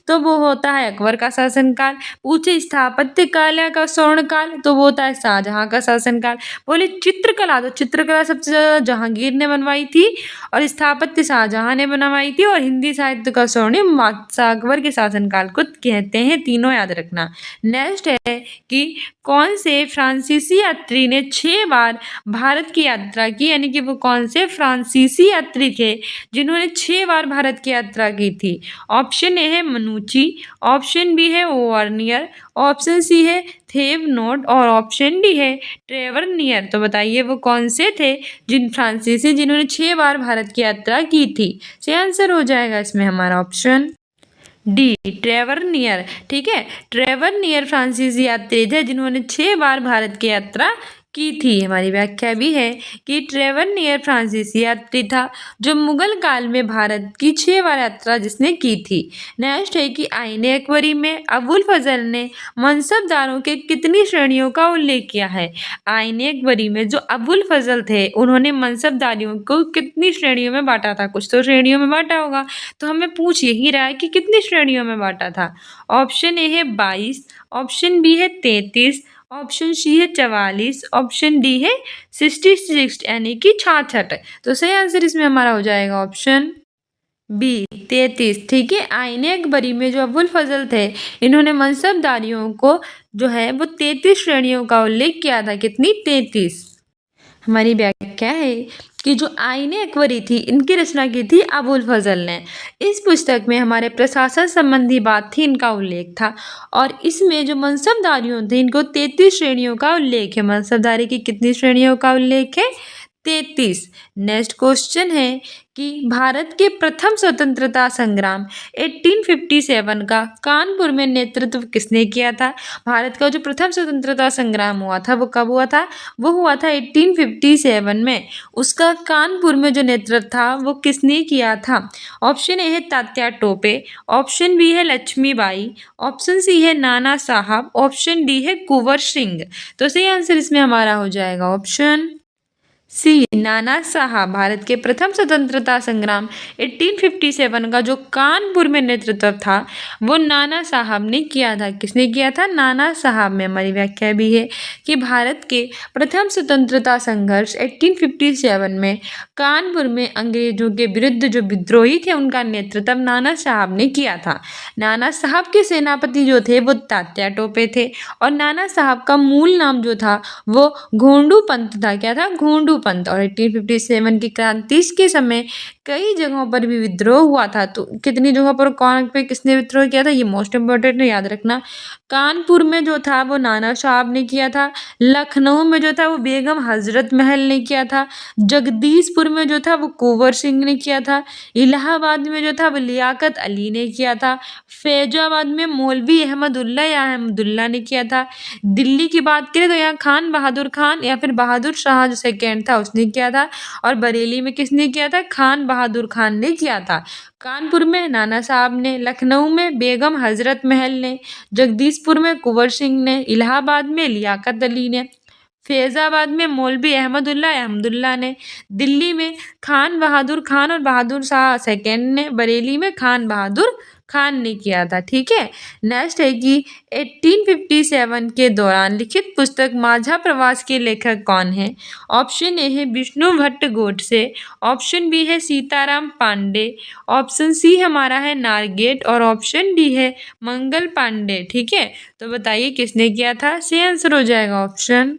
तो वो होता है अकबर का शासनकाल। पूछे स्थापत्य कला का स्वर्ण काल तो वो होता है शाहजहां का शासनकाल। बोले चित्रकला, तो चित्रकला सबसे ज्यादा जहांगीर ने बनवाई थी, और स्थापत्य शाहजहां ने बनवाई थी, और हिंदी साहित्य का स्वर्ण युग बादशाह अकबर के शासनकाल को कहते हैं। तीनों याद रखना। नेक्स्ट है कि कौन से फ्रांसीसी यात्री ने 6 बार भारत की यात्रा की? यानी कि वो कौन से फ्रांसीसी यात्री थे जिन्होंने 6 बार भारत की यात्रा की थी? ऑप्शन ए है मनुची, ऑप्शन बी है वार्नियर, ऑप्शन सी है थेवनोट, और ऑप्शन डी है ट्रेवरनियर। तो बताइए वो कौन से थे जिन फ्रांसीसी जिन्होंने 6 बार भारत की यात्रा की थी? सही आंसर हो जाएगा इसमें हमारा ऑप्शन डी ट्रेवरनियर। ठीक है, ट्रेवरनियर फ्रांसीसी यात्री थे जिन्होंने 6 बार भारत की यात्रा की थी। हमारी व्याख्या भी है कि ट्रेवर नियर फ्रांसीसी यात्री था जो मुगल काल में भारत की 6 बार यात्रा जिसने की थी। नेक्स्ट है कि आईने अकबरी में अबुल फजल ने मनसबदारों के कितनी श्रेणियों का उल्लेख किया है। आईने अकबरी में जो अबुल फजल थे उन्होंने मनसबदारियों को कितनी श्रेणियों में बांटा था। कुछ तो श्रेणियों में बांटा होगा, तो हमें पूछ यही रहा है कि कितनी श्रेणियों में बांटा था। ऑप्शन ए है 22, ऑप्शन बी है 33, ऑप्शन सी है 44, ऑप्शन डी है 66 यानी कि 66। तो सही आंसर इसमें हमारा हो जाएगा ऑप्शन बी 33। ठीक है, आईने अकबरी में जो अबुल फजल थे इन्होंने मनसबदारियों को जो है वो 33 श्रेणियों का उल्लेख किया था। कितनी? 33। हमारी व्याख्या है कि जो आईने अकबरी थी इनकी रचना की थी अबुल फजल ने। इस पुस्तक में हमारे प्रशासन संबंधी बात थी, इनका उल्लेख था। और इसमें जो मनसबदारियों थे इनको 33 श्रेणियों का उल्लेख है। मनसबदारी की कितनी श्रेणियों का उल्लेख है? 33। नेक्स्ट क्वेश्चन है कि भारत के प्रथम स्वतंत्रता संग्राम 1857 का कानपुर में नेतृत्व किसने किया था? भारत का जो प्रथम स्वतंत्रता संग्राम हुआ था वो कब हुआ था? वो हुआ था 1857 में। उसका कानपुर में जो नेतृत्व था वो किसने किया था? ऑप्शन ए है तात्या टोपे, ऑप्शन बी है लक्ष्मीबाई, ऑप्शन सी है नाना साहब, ऑप्शन डी है कुंवर सिंह। तो सही आंसर इसमें हमारा हो जाएगा ऑप्शन सी नाना साहब। भारत के प्रथम स्वतंत्रता संग्राम 1857 का जो कानपुर में नेतृत्व था वो नाना साहब ने किया था। किसने किया था? नाना साहब में। हमारी व्याख्या भी है कि भारत के प्रथम स्वतंत्रता संघर्ष 1857 में कानपुर में अंग्रेजों के विरुद्ध जो विद्रोही थे उनका नेतृत्व नाना साहब ने किया था। नाना साहब के सेनापति जो थे वो तात्या टोपे थे और नाना साहब का मूल नाम जो था वो घोंडू पंत था। क्या था? घोंडू पंत। और 1857 की क्रांति के समय कई जगहों पर भी विद्रोह हुआ था। तो कितनी जगहों पर कौन पे किसने विद्रोह किया था ये मोस्ट इम्पोर्टेंट है, याद रखना। कानपुर में जो था वो नाना साहब ने किया था। लखनऊ में जो था वो बेगम हजरत महल ने किया था। जगदीशपुर में जो था वो कुंवर सिंह ने किया था। इलाहाबाद में जो था वो लियाकत अली ने किया था। फैजाबाद में मौलवी अहमदुल्ला या अहमदुल्ला ने किया था। दिल्ली की बात करें तो यहाँ खान बहादुर खान या फिर बहादुर शाह जो सेकेंड था उसने किया था। और बरेली में किसने किया था? खान बहादुर खान ने किया था। कानपुर में नाना साहब ने, लखनऊ में बेगम हजरत महल ने, जगदीशपुर में कुंवर सिंह ने, इलाहाबाद में लियाकत अली ने, फैजाबाद में मौलवी अहमदुल्ला ने, दिल्ली में खान बहादुर खान और बहादुर शाह सेकेंड ने, बरेली में खान बहादुर खान ने किया था। ठीक है। नेक्स्ट है कि 1857 के दौरान लिखित पुस्तक माझा प्रवास के लेखक कौन है? ऑप्शन ए है विष्णु भट्ट गोडसे, ऑप्शन बी है सीताराम पांडे, ऑप्शन सी हमारा है नारगेट और ऑप्शन डी है मंगल पांडे। ठीक है, तो बताइए किसने किया था? सही आंसर हो जाएगा ऑप्शन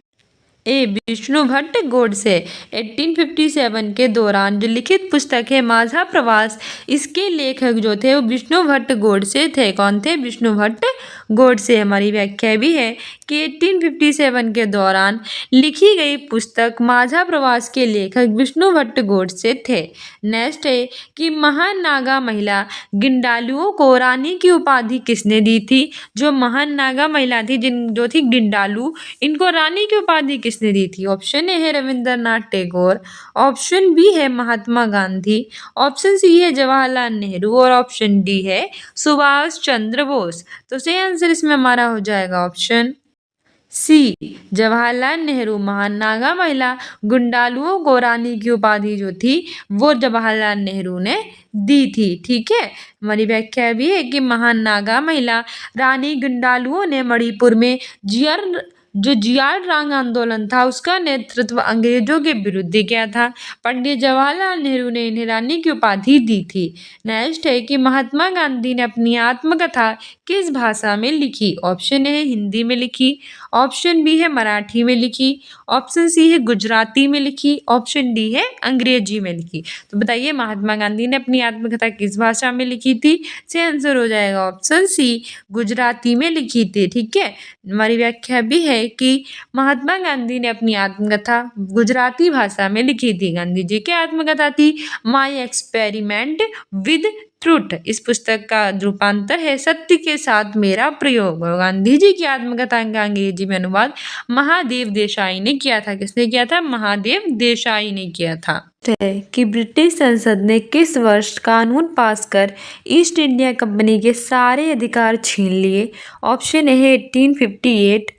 ए विष्णु भट्ट गोडसे। 1857 के दौरान जो लिखित पुस्तक है माझा प्रवास, इसके लेखक जो थे वो विष्णु भट्ट गोडसे थे। कौन थे? विष्णु भट्ट गोडसे। हमारी व्याख्या भी है कि 1857 के दौरान लिखी गई पुस्तक माझा प्रवास के लेखक विष्णु भट्ट गोडसे थे। नेक्स्ट है कि महान नागा महिला गिंडालुओं को रानी की उपाधि किसने दी थी? जो महान नागा महिला थी जो थी गिंडालू, इनको रानी की उपाधि किसने दी थी? ऑप्शन ए है रविंद्रनाथ टैगोर, ऑप्शन बी है महात्मा गांधी, ऑप्शन सी है जवाहरलाल नेहरू और ऑप्शन डी है सुभाष चंद्र बोस। तो सही आंसर इसमें हमारा हो जाएगा ऑप्शन सी जवाहरलाल नेहरू। महान नागा महिला गुंडालुओं को रानी की उपाधि जो थी वो जवाहरलाल नेहरू ने दी थी। ठीक है, हमारी व्याख्या भी है कि महान नागा महिला रानी गुंडालुओं ने मणिपुर में जियार रांग आंदोलन था उसका नेतृत्व अंग्रेजों के विरुद्ध किया था। पंडित जवाहरलाल नेहरू ने इन्हें रानी की उपाधि दी थी। नेक्स्ट है कि महात्मा गांधी ने अपनी आत्मकथा किस भाषा में लिखी? ऑप्शन ए है हिंदी में लिखी, ऑप्शन बी है मराठी में लिखी, ऑप्शन सी है गुजराती में लिखी, ऑप्शन डी है अंग्रेजी में लिखी। तो बताइए महात्मा गांधी ने अपनी आत्मकथा किस भाषा में लिखी थी? से आंसर हो जाएगा ऑप्शन सी गुजराती में लिखी थी। ठीक है, हमारी व्याख्या भी है कि महात्मा गांधी ने अपनी आत्मकथा गुजराती भाषा में लिखी थी। गांधी जी की आत्मकथा थी माई एक्सपेरिमेंट विद ट्रूथ। इस पुस्तक का रूपांतर है सत्य के साथ मेरा प्रयोग। और गांधी जी की आत्मकथा का अंग्रेजी में अनुवाद महादेव देसाई ने किया था। किसने किया था? महादेव देसाई ने किया था। है कि ब्रिटिश संसद ने किस वर्ष कानून पास कर ईस्ट इंडिया कंपनी के सारे अधिकार छीन लिए? ऑप्शन ए है 1858,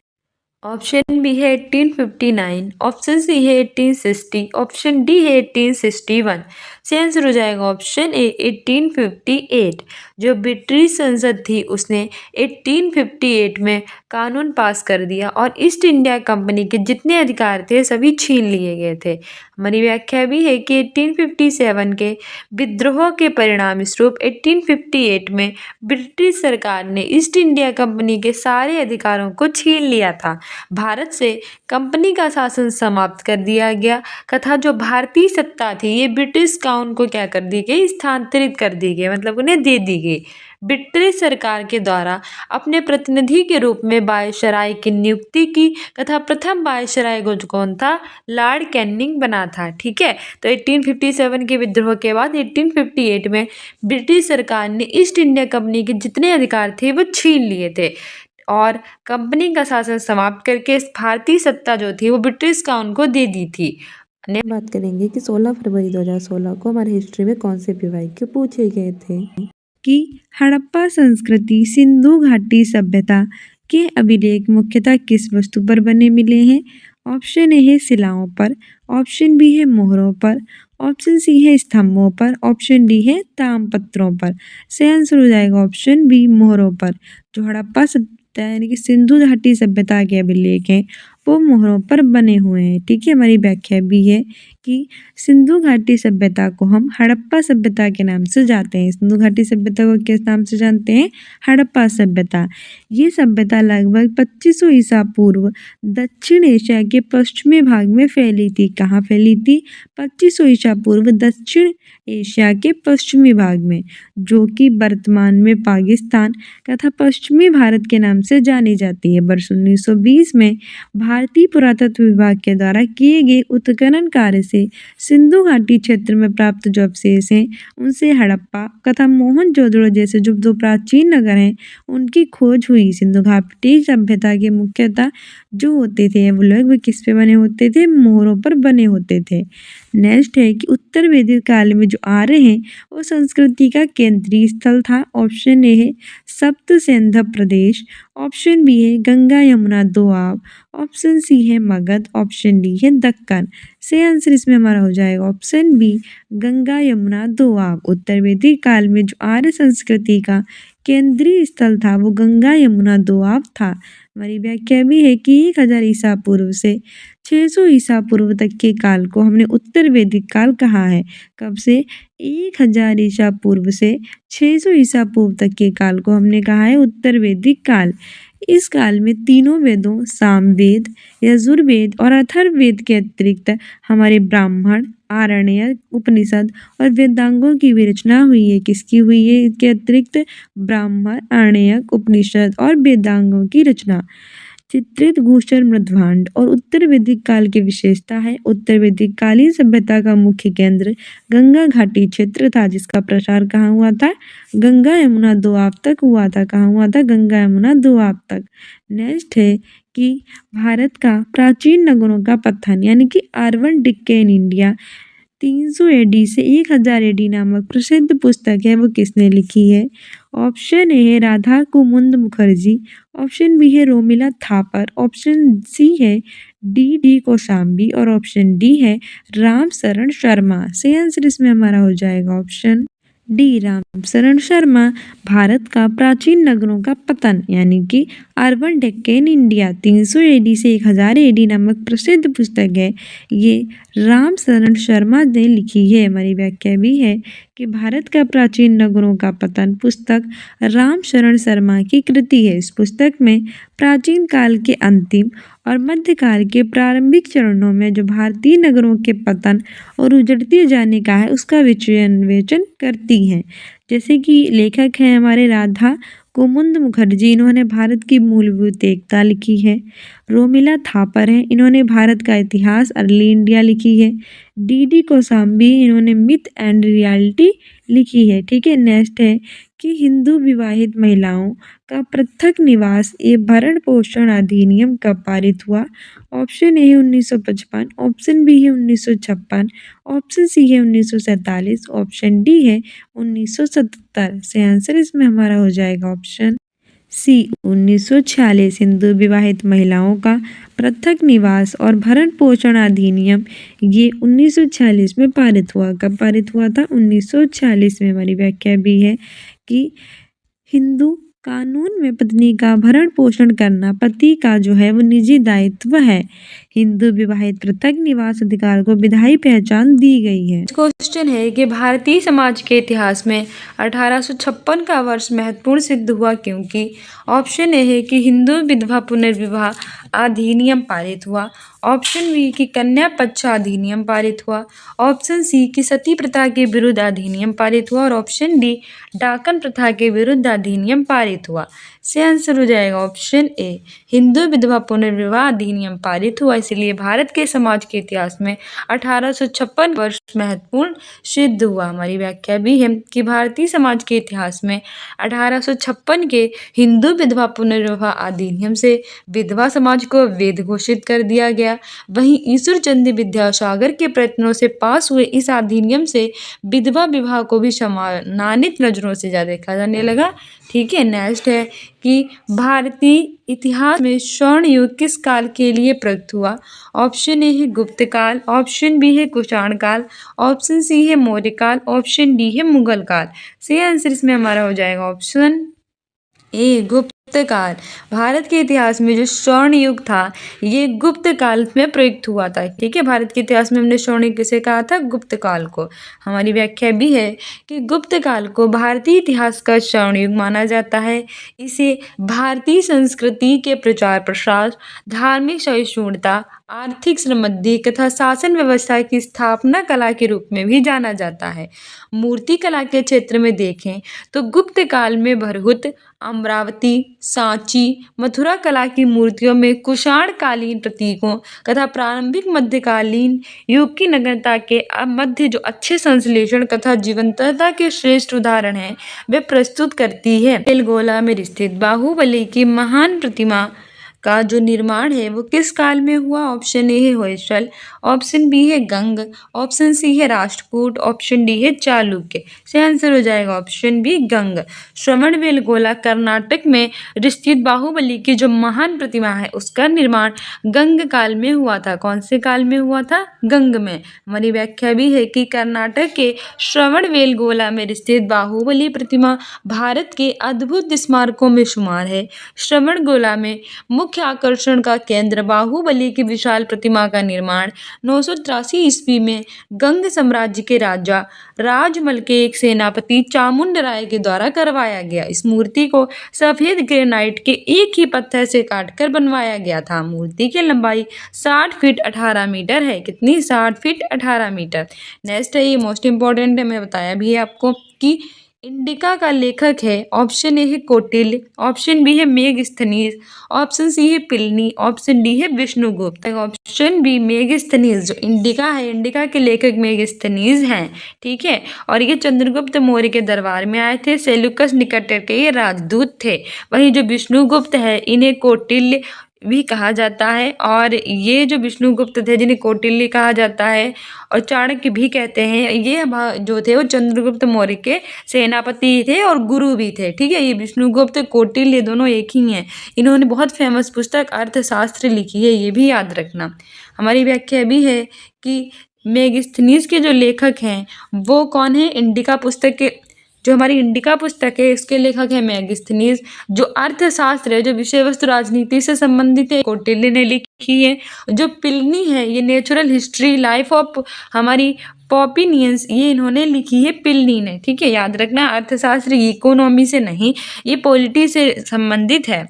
ऑप्शन बी है 1859, ऑप्शन सी है 1860, ऑप्शन डी है 1861। से आंसर हो जाएगा ऑप्शन ए 1858। जो ब्रिटिश संसद थी उसने 1858 में कानून पास कर दिया और ईस्ट इंडिया कंपनी के जितने अधिकार थे सभी छीन लिए गए थे। हमारी व्याख्या भी है कि 1857 के विद्रोह के परिणाम स्वरूप 1858 में ब्रिटिश सरकार ने ईस्ट इंडिया कंपनी के सारे अधिकारों को छीन लिया था। भारत से कंपनी का शासन समाप्त कर दिया गया तथा जो भारतीय सत्ता थी ये ब्रिटिश काउंट को क्या कर दी गई? स्थानांतरित कर दी गई, मतलब उन्हें दे दी गई। ब्रिटिश सरकार के द्वारा अपने प्रतिनिधि के रूप में वायसराय की नियुक्ति की तथा प्रथम वायसराय कौन था? लॉर्ड कैनिंग बना था। ठीक है, तो 1857 के विद्रोह के बाद 1858 में ब्रिटिश सरकार ने ईस्ट इंडिया कंपनी के जितने अधिकार थे वो छीन लिए थे और कंपनी का शासन समाप्त करके भारतीय सत्ता जो थी वो ब्रिटिश काउंट को दे दी थी। बात करेंगे कि 16 फरवरी 2016 को हमारे हिस्ट्री में कौन से विवाह पूछे गए थे? कि हड़प्पा संस्कृति सिंधु घाटी सभ्यता के अभिलेख मुख्यतः किस वस्तु पर बने मिले हैं? ऑप्शन ए है शिलाओं पर, ऑप्शन बी है मोहरों पर, ऑप्शन सी है स्तंभों पर, ऑप्शन डी है तामपत्रों पर। से आंसर हो जाएगा ऑप्शन बी मोहरों पर। जो हड़प्पा सभ्यता यानी कि सिंधु घाटी सभ्यता के अभिलेख हैं वो मोहरों पर बने हुए हैं। ठीक है, हमारी व्याख्या भी है कि सिंधु घाटी सभ्यता को हम हड़प्पा सभ्यता के नाम से जानते हैं। सिंधु घाटी सभ्यता को किस नाम से जानते हैं? हड़प्पा सभ्यता। ये सभ्यता लगभग 2500 ईसा पूर्व दक्षिण एशिया के पश्चिमी भाग में फैली थी। कहाँ फैली थी? 2500 ईसा पूर्व दक्षिण एशिया के पश्चिमी भाग में, जो कि वर्तमान में पाकिस्तान तथा पश्चिमी भारत के नाम से जानी जाती है। वर्ष 1920 में भारतीय पुरातत्व विभाग के द्वारा किए गए उत्खनन कार्य से सिंधु घाटी क्षेत्र में प्राप्त जो अवशेष हैं उनसे हड़प्पा तथा मोहनजोदड़ो जैसे जो दो प्राचीन नगर हैं उनकी खोज हुई। सिंधु घाटी सभ्यता के मुख्यतः जो होते थे वो लोग किस पे बने होते थे? मोहरों पर बने होते थे। नेक्स्ट है कि उत्तर वैदिक काल में जो आर्य हैं वो संस्कृति का केंद्रीय स्थल था। ऑप्शन ए है सप्त सिंधु प्रदेश, ऑप्शन बी है गंगा यमुना दोआब, ऑप्शन सी है मगध, ऑप्शन डी है दक्कन। से आंसर इसमें हमारा हो जाएगा ऑप्शन बी गंगा यमुना दोआब। उत्तर वैदिक काल में जो आर्य संस्कृति का केंद्रीय स्थल था वो गंगा यमुना दोआब था। हमारी व्याख्या भी है कि 1000 ईसा पूर्व से 600 ईसा पूर्व तक के काल को हमने उत्तर वैदिक काल कहा है। कब से? 1000 ईसा पूर्व से 600 ईसा पूर्व तक के काल को हमने कहा है उत्तर वैदिक काल। इस काल में तीनों वेदों सामवेद, यजुर्वेद और अथर्ववेद के अतिरिक्त हमारे ब्राह्मण, आरण्यक, उपनिषद और वेदांगों की भी रचना हुई है। किसकी हुई है? इसके अतिरिक्त ब्राह्मण, आरण्यक, उपनिषद और वेदांगों की रचना। चित्रित घूसर मृदभांड और उत्तर वैदिक काल की विशेषता है उत्तर वैदिक कालीन सभ्यता का मुख्य केंद्र गंगा घाटी क्षेत्र था, जिसका प्रसार कहाँ हुआ था? गंगा यमुना दोआब तक हुआ था। कहाँ हुआ था? गंगा यमुना दोआब तक। नेक्स्ट है कि भारत का प्राचीन नगरों का पतन यानी कि urban decay in India 300 AD से 1000 एडी नामक प्रसिद्ध पुस्तक है वो किसने लिखी है? ऑप्शन ए है राधा कुमुद मुखर्जी, ऑप्शन बी है रोमिला थापर, ऑप्शन सी है डी कोशाम्बी और ऑप्शन डी है राम शरण शर्मा। सही आंसर इसमें हमारा हो जाएगा ऑप्शन डी राम शरण शर्मा। भारत का प्राचीन नगरों का पतन यानी कि अर्बन डेक्कन इंडिया 300 एडी से 1000 एडी नामक प्रसिद्ध पुस्तक है, ये राम शरण शर्मा ने लिखी है। हमारी व्याख्या भी है कि भारत का प्राचीन नगरों का पतन पुस्तक राम शरण शर्मा की कृति है। इस पुस्तक में प्राचीन काल के अंतिम और मध्यकाल के प्रारंभिक चरणों में जो भारतीय नगरों के पतन और उजड़ते जाने का है उसका विवेचन करती हैं। जैसे कि लेखक हैं हमारे राधा कुमुद मुखर्जी, इन्होंने भारत की मूलभूत एकता लिखी है। रोमिला थापर हैं, इन्होंने भारत का इतिहास अर्ली इंडिया लिखी है। डी कोसाम्बी, इन्होंने मिथ एंड रियलिटी लिखी है। ठीक है, नेक्स्ट है कि हिंदू विवाहित महिलाओं का पृथक निवास एवं भरण पोषण अधिनियम कब पारित हुआ? ऑप्शन ए है 1955, ऑप्शन बी है 1956, ऑप्शन सी है 1947, ऑप्शन डी है 1977। से आंसर इसमें हमारा हो जाएगा ऑप्शन सी 1946। हिंदू विवाहित महिलाओं का पृथक निवास और भरण पोषण अधिनियम ये 1946 में पारित हुआ। कब पारित हुआ था? 1946 में। हमारी व्याख्या भी है कि हिंदू कानून में पत्नी का भरण पोषण करना पति का जो है वो निजी दायित्व है। हिंदू विवाहित पृथक निवास अधिकार को विधायी पहचान दी गई है। क्वेश्चन है कि भारतीय समाज के इतिहास में 1856 का वर्ष महत्वपूर्ण सिद्ध हुआ क्योंकि ऑप्शन ए है कि हिंदू विधवा पुनर्विवाह अधिनियम पारित हुआ, ऑप्शन बी कि कन्या पक्ष अधिनियम पारित हुआ, ऑप्शन सी कि सती प्रथा के विरुद्ध अधिनियम पारित हुआ और ऑप्शन डी डाकन प्रथा के विरुद्ध अधिनियम पारित हुआ। से आंसर हो जाएगा ऑप्शन ए, हिंदू विधवा पुनर्विवाह अधिनियम पारित हुआ, इसलिए भारत के समाज के इतिहास में 1856 वर्ष महत्वपूर्ण सिद्ध हुआ। हमारी व्याख्या भी है कि भारतीय समाज के इतिहास में 1856 के हिंदू विधवा पुनर्विवाह अधिनियम से विधवा समाज को वैध घोषित कर दिया गया। वहीं ईश्वर चंद्र विद्यासागर के प्रयत्नों से पास हुए इस अधिनियम से विधवा विवाह को भी सम्मानित नजरों से ज्यादा देखा जाने लगा। ठीक है, नेक्स्ट है कि भारतीय इतिहास में स्वर्ण युग किस काल के लिए प्रयुक्त हुआ? ऑप्शन ए है गुप्त काल, ऑप्शन बी है कुषाण काल, ऑप्शन सी है मौर्य काल, ऑप्शन डी है मुगल काल। सही आंसर इसमें हमारा हो जाएगा ऑप्शन ए, गुप्त काल। भारत के इतिहास में जो स्वर्ण युग था ये गुप्त काल में प्रयुक्त हुआ था। ठीक है, भारत के इतिहास में हमने स्वर्ण युग किसे कहा था? गुप्त काल को। हमारी व्याख्या भी है कि गुप्त काल को भारतीय इतिहास का स्वर्ण युग माना जाता है। इसे भारतीय संस्कृति के प्रचार प्रसार, धार्मिक सहिष्णुता, आर्थिक समृद्धि तथा शासन व्यवस्था की स्थापना कला के रूप में भी जाना जाता है। मूर्ति कला के क्षेत्र में देखें तो गुप्त काल में भरहुत, अमरावती, सांची, मथुरा कला की मूर्तियों में कुषाण कालीन प्रतीकों तथा प्रारंभिक मध्यकालीन युग की नगरता के मध्य जो अच्छे संश्लेषण तथा जीवंतता के श्रेष्ठ उदाहरण हैं वे प्रस्तुत करती है। बेलगोला में स्थित बाहुबली की महान प्रतिमा का जो निर्माण है वो किस काल में हुआ? ऑप्शन ए है होयसल, ऑप्शन बी है गंग, ऑप्शन सी है राष्ट्रकूट, ऑप्शन डी है चालुक्य। से आंसर हो जाएगा ऑप्शन बी गंग। श्रवणबेलगोला कर्नाटक में स्थित बाहुबली की जो महान प्रतिमा है उसका निर्माण गंग काल में हुआ था। कौन से काल में हुआ था? गंग में। हमारी व्याख्या भी है कि कर्नाटक के श्रवणबेलगोला में स्थित बाहुबली प्रतिमा भारत के अद्भुत स्मारकों में शुमार है। श्रवणबेलगोला में मुख्य आकर्षण का केंद्र बाहुबली की विशाल प्रतिमा का निर्माण 983 ईस्वी में गंग साम्राज्य के राजा राजमल के एक सेनापति चामुंड राय के द्वारा करवाया गया। इस मूर्ति को सफेद ग्रेनाइट के एक ही पत्थर से काटकर बनवाया गया था। मूर्ति की लंबाई 60 फीट 18 मीटर है। कितनी? 60 फीट 18 मीटर। नेक्स्ट है, ये मोस्ट इंपॉर्टेंट है, मैं बताया भी है आपको कि इंडिका का लेखक है। ऑप्शन ए है कौटिल्य, ऑप्शन बी है मेगस्थनीज, ऑप्शन सी है प्लिनी, ऑप्शन डी है विष्णुगुप्त। Option B Megasthenes. जो इंडिका है, इंडिका के लेखक मेगस्थनीज हैं। ठीक है, और ये चंद्रगुप्त मौर्य के दरबार में आए थे। सेल्यूकस निकेटर के ये राजदूत थे। वहीं जो विष्णुगुप्त है इन्हें कौटिल्य भी कहा जाता है, और ये जो विष्णुगुप्त थे जिन्हें कौटिल्य कहा जाता है और चाणक्य भी कहते हैं, ये जो थे वो चंद्रगुप्त मौर्य के सेनापति थे और गुरु भी थे। ठीक है, ये विष्णुगुप्त कौटिल्य दोनों एक ही हैं। इन्होंने बहुत फेमस पुस्तक अर्थशास्त्र लिखी है, ये भी याद रखना। हमारी व्याख्या भी है कि मेगस्थनीज के जो लेखक हैं वो कौन है? इंडिका पुस्तक के, जो हमारी इंडिका पुस्तक है इसके लेखक है मेगस्थनीज। जो अर्थशास्त्र है, जो विषय वस्तु राजनीति से संबंधित है, कौटिल्य ने लिखी है। जो प्लिनी है ये नेचुरल हिस्ट्री लाइफ ऑफ हमारी पॉपिनियंस, ये इन्होंने लिखी है प्लिनी ने। ठीक है, याद रखना, अर्थशास्त्र इकोनॉमी से नहीं, ये पॉलिटी से संबंधित है।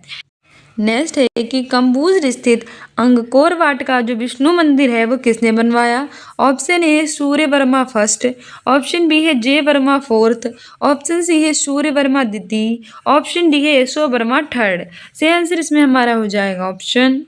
नेक्स्ट है कि कंबूज स्थित अंगकोर वाट का जो विष्णु मंदिर है वो किसने बनवाया? ऑप्शन ए है सूर्य वर्मा फर्स्ट, ऑप्शन बी है जय वर्मा फोर्थ, ऑप्शन सी है सूर्य वर्मा द्वितीय, ऑप्शन डी है यशो वर्मा थर्ड। सही आंसर इसमें हमारा हो जाएगा ऑप्शन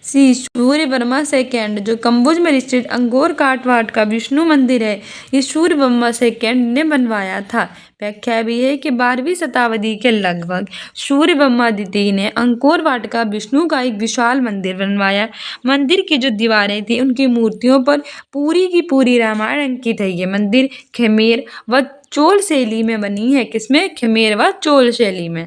सी सूर्य वर्मा सेकेंड। जो कंबुज में स्थित अंगोर काटवाट का विष्णु मंदिर है ये सूर्य वर्मा सेकेंड ने बनवाया था। व्याख्या भी है कि 12वीं शताब्दी के लगभग सूर्य वर्मा द्वितीय ने अंकोर वाट का विष्णु का एक विशाल मंदिर बनवाया। मंदिर की जो दीवारें थी उनकी मूर्तियों पर पूरी की पूरी रामायण अंकित है। ये मंदिर खेमेर व चोल शैली में बनी है। किसमें? खेमेर व चोल शैली में।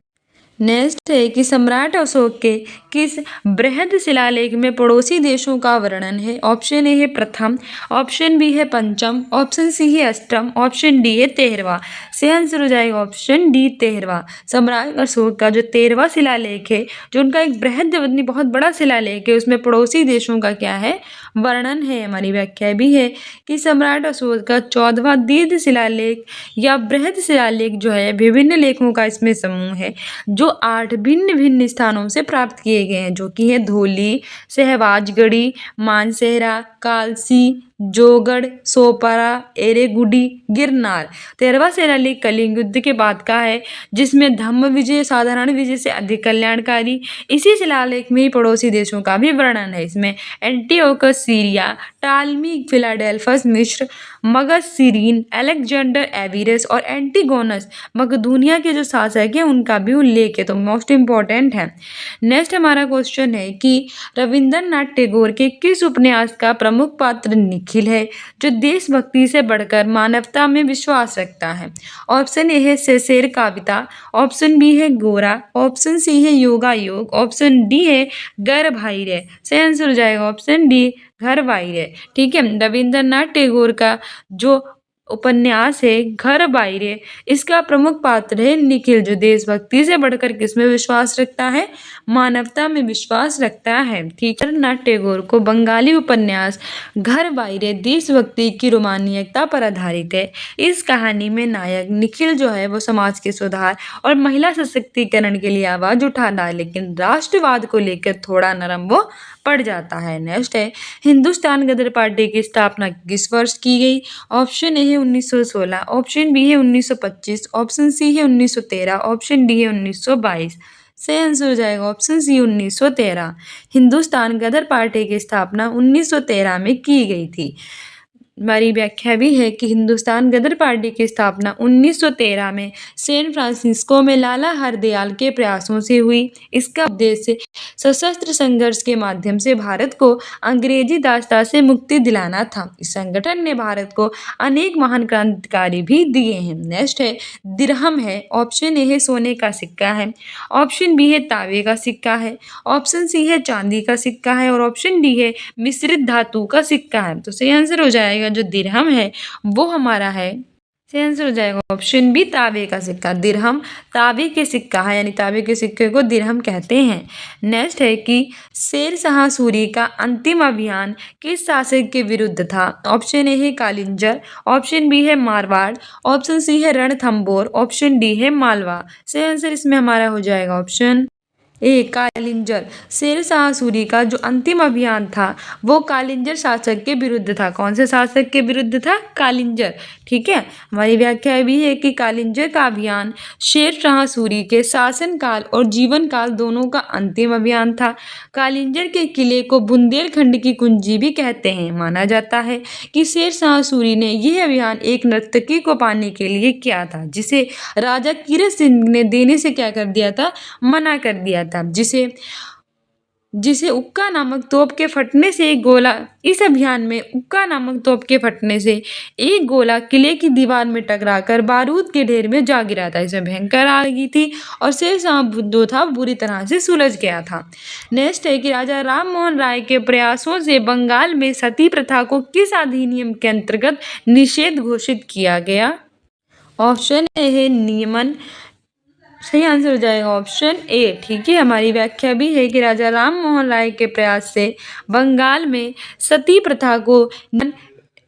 नेक्स्ट है कि सम्राट अशोक के किस बृहद शिलालेख में पड़ोसी देशों का वर्णन है? ऑप्शन ए है प्रथम, ऑप्शन बी है पंचम, ऑप्शन सी है अष्टम, ऑप्शन डी है 13वां। सही आंसर हो जाएगा ऑप्शन डी 13वां। सम्राट अशोक का जो 13वां शिलालेख है, जो उनका एक बृहद बहुत बड़ा शिलालेख है, उसमें पड़ोसी देशों का क्या है? वर्णन है। हमारी व्याख्या भी है कि सम्राट अशोक का 14वां दीर्घ शिलालेख या बृहद शिलालेख जो है विभिन्न लेखों का इसमें समूह है जो 8 भिन्न भिन्न स्थानों से प्राप्त किए गए हैं, जो कि है धौली, सहवाजगढ़ी, मानसेहरा, कालसी, जोगढ़, सोपारा, एरेगुडी, गिरनार। 13वां शिलालेख कलिंग युद्ध के बाद का है जिसमें धम्म विजय साधारण विजय से अधिक कल्याणकारी। इसी शिलालेख में ही पड़ोसी देशों का भी वर्णन है। इसमें एंटियोकस सीरिया, टालमी फिलाडेल्फस मिस्र, मगध सीरीन, अलेक्जेंडर एविरस और एंटीगोनस मकदूनिया के जो शासक हैं उनका भी उल्लेख है, तो मोस्ट इंपॉर्टेंट है। नेक्स्ट हमारा क्वेश्चन है कि रविंद्रनाथ टैगोर के किस उपन्यास का प्रमुख पात्र निखिल है जो देशभक्ति से बढ़कर मानवता में विश्वास रखता है? ऑप्शन ए है शेर कविता, ऑप्शन बी है गोरा, ऑप्शन सी है योगा योग, ऑप्शन डी है घर भाई रे। सही आंसर हो जाएगा ऑप्शन डी घर भाई रे। ठीक है, रविंद्रनाथ टैगोर का जो उपन्यास है घर बाइरे, इसका प्रमुख पात्र है निखिल, जो देशभक्ति से बढ़कर किसमें विश्वास रखता है? मानवता में विश्वास रखता है। ठीक है, रविंद्रनाथ टैगोर को बंगाली उपन्यास घर बाइरे देशभक्ति की रोमानियकता पर आधारित है। इस कहानी में नायक निखिल जो है वो समाज के सुधार और महिला सशक्तिकरण के लिए आवाज उठाता है, लेकिन राष्ट्रवाद को लेकर थोड़ा नरम वो पड़ जाता है। नेक्स्ट है हिंदुस्तान गदर पार्टी की स्थापना किस वर्ष की गई? ऑप्शन ए है 1916, ऑप्शन बी है 1925, ऑप्शन सी है 1913, ऑप्शन डी है 1922। सही आंसर हो जाएगा ऑप्शन सी 1913। हिंदुस्तान गदर पार्टी की स्थापना 1913 में की गई थी। हमारी व्याख्या भी है कि हिंदुस्तान गदर पार्टी की स्थापना 1913 में सैन फ्रांसिस्को में लाला हरदयाल के प्रयासों से हुई। इसका उद्देश्य सशस्त्र संघर्ष के माध्यम से भारत को अंग्रेजी दासता से मुक्ति दिलाना था। इस संगठन ने भारत को अनेक महान क्रांतिकारी भी दिए हैं। नेक्स्ट है दिरहम है। ऑप्शन ए है सोने का सिक्का है, ऑप्शन बी है तांबे का सिक्का है, ऑप्शन सी है चांदी का सिक्का है और ऑप्शन डी है मिश्रित धातु का सिक्का है। तो सही आंसर हो जाएगा जो दिरहम है वो हमारा है। सही आंसर हो जाएगा ऑप्शन बी तांबे का सिक्का। दिरहम तांबे के सिक्का है, यानी तांबे के सिक्के को दिरहम कहते हैं। नेक्स्ट है कि शेर शाह सूरी का अंतिम अभियान किस शासक के विरुद्ध था? ऑप्शन ए है कालिंजर, ऑप्शन बी है मारवाड़, ऑप्शन सी है रणथंबोर, ऑप्शन डी है मालवा। सही आंसर इसमें हमारा हो जाएगा ऑप्शन ए कालिंजर। शेर शाह सूरी का जो अंतिम अभियान था वो कालिंजर शासक के विरुद्ध था। कौन से शासक के विरुद्ध था? कालिंजर। ठीक है, हमारी व्याख्या भी है कि कालिंजर का अभियान शेर शाह सूरी के शासनकाल और जीवन काल दोनों का अंतिम अभियान था। कालिंजर के किले को बुंदेलखंड की कुंजी भी कहते हैं। माना जाता है कि शेर शाह सूरी ने यह अभियान एक नर्तकी को पाने के लिए किया था, जिसे राजा कीरत सिंह ने देने से क्या कर दिया था? मना कर दिया था। जिसे उक्का नामक तोप के फटने से एक गोला, इस अभियान में उक्का नामक तोप के फटने से एक गोला किले की दीवार में टकराकर बारूद के ढेर में जा गिरा था। इसमें भयंकर आग लगी थी और शेर शाह जो था बुरी तरह से सुलझ गया था। नेक्स्ट है कि राजा राम मोहन राय के प्रयासों से बंगाल में सती प्रथा को किस अधिनियम के अंतर्गत निषेध घोषित किया गया? ऑप्शन ए है नियमन। सही आंसर हो जाएगा ऑप्शन ए। ठीक है, हमारी व्याख्या भी है कि राजा राम मोहन राय के प्रयास से बंगाल में सती प्रथा को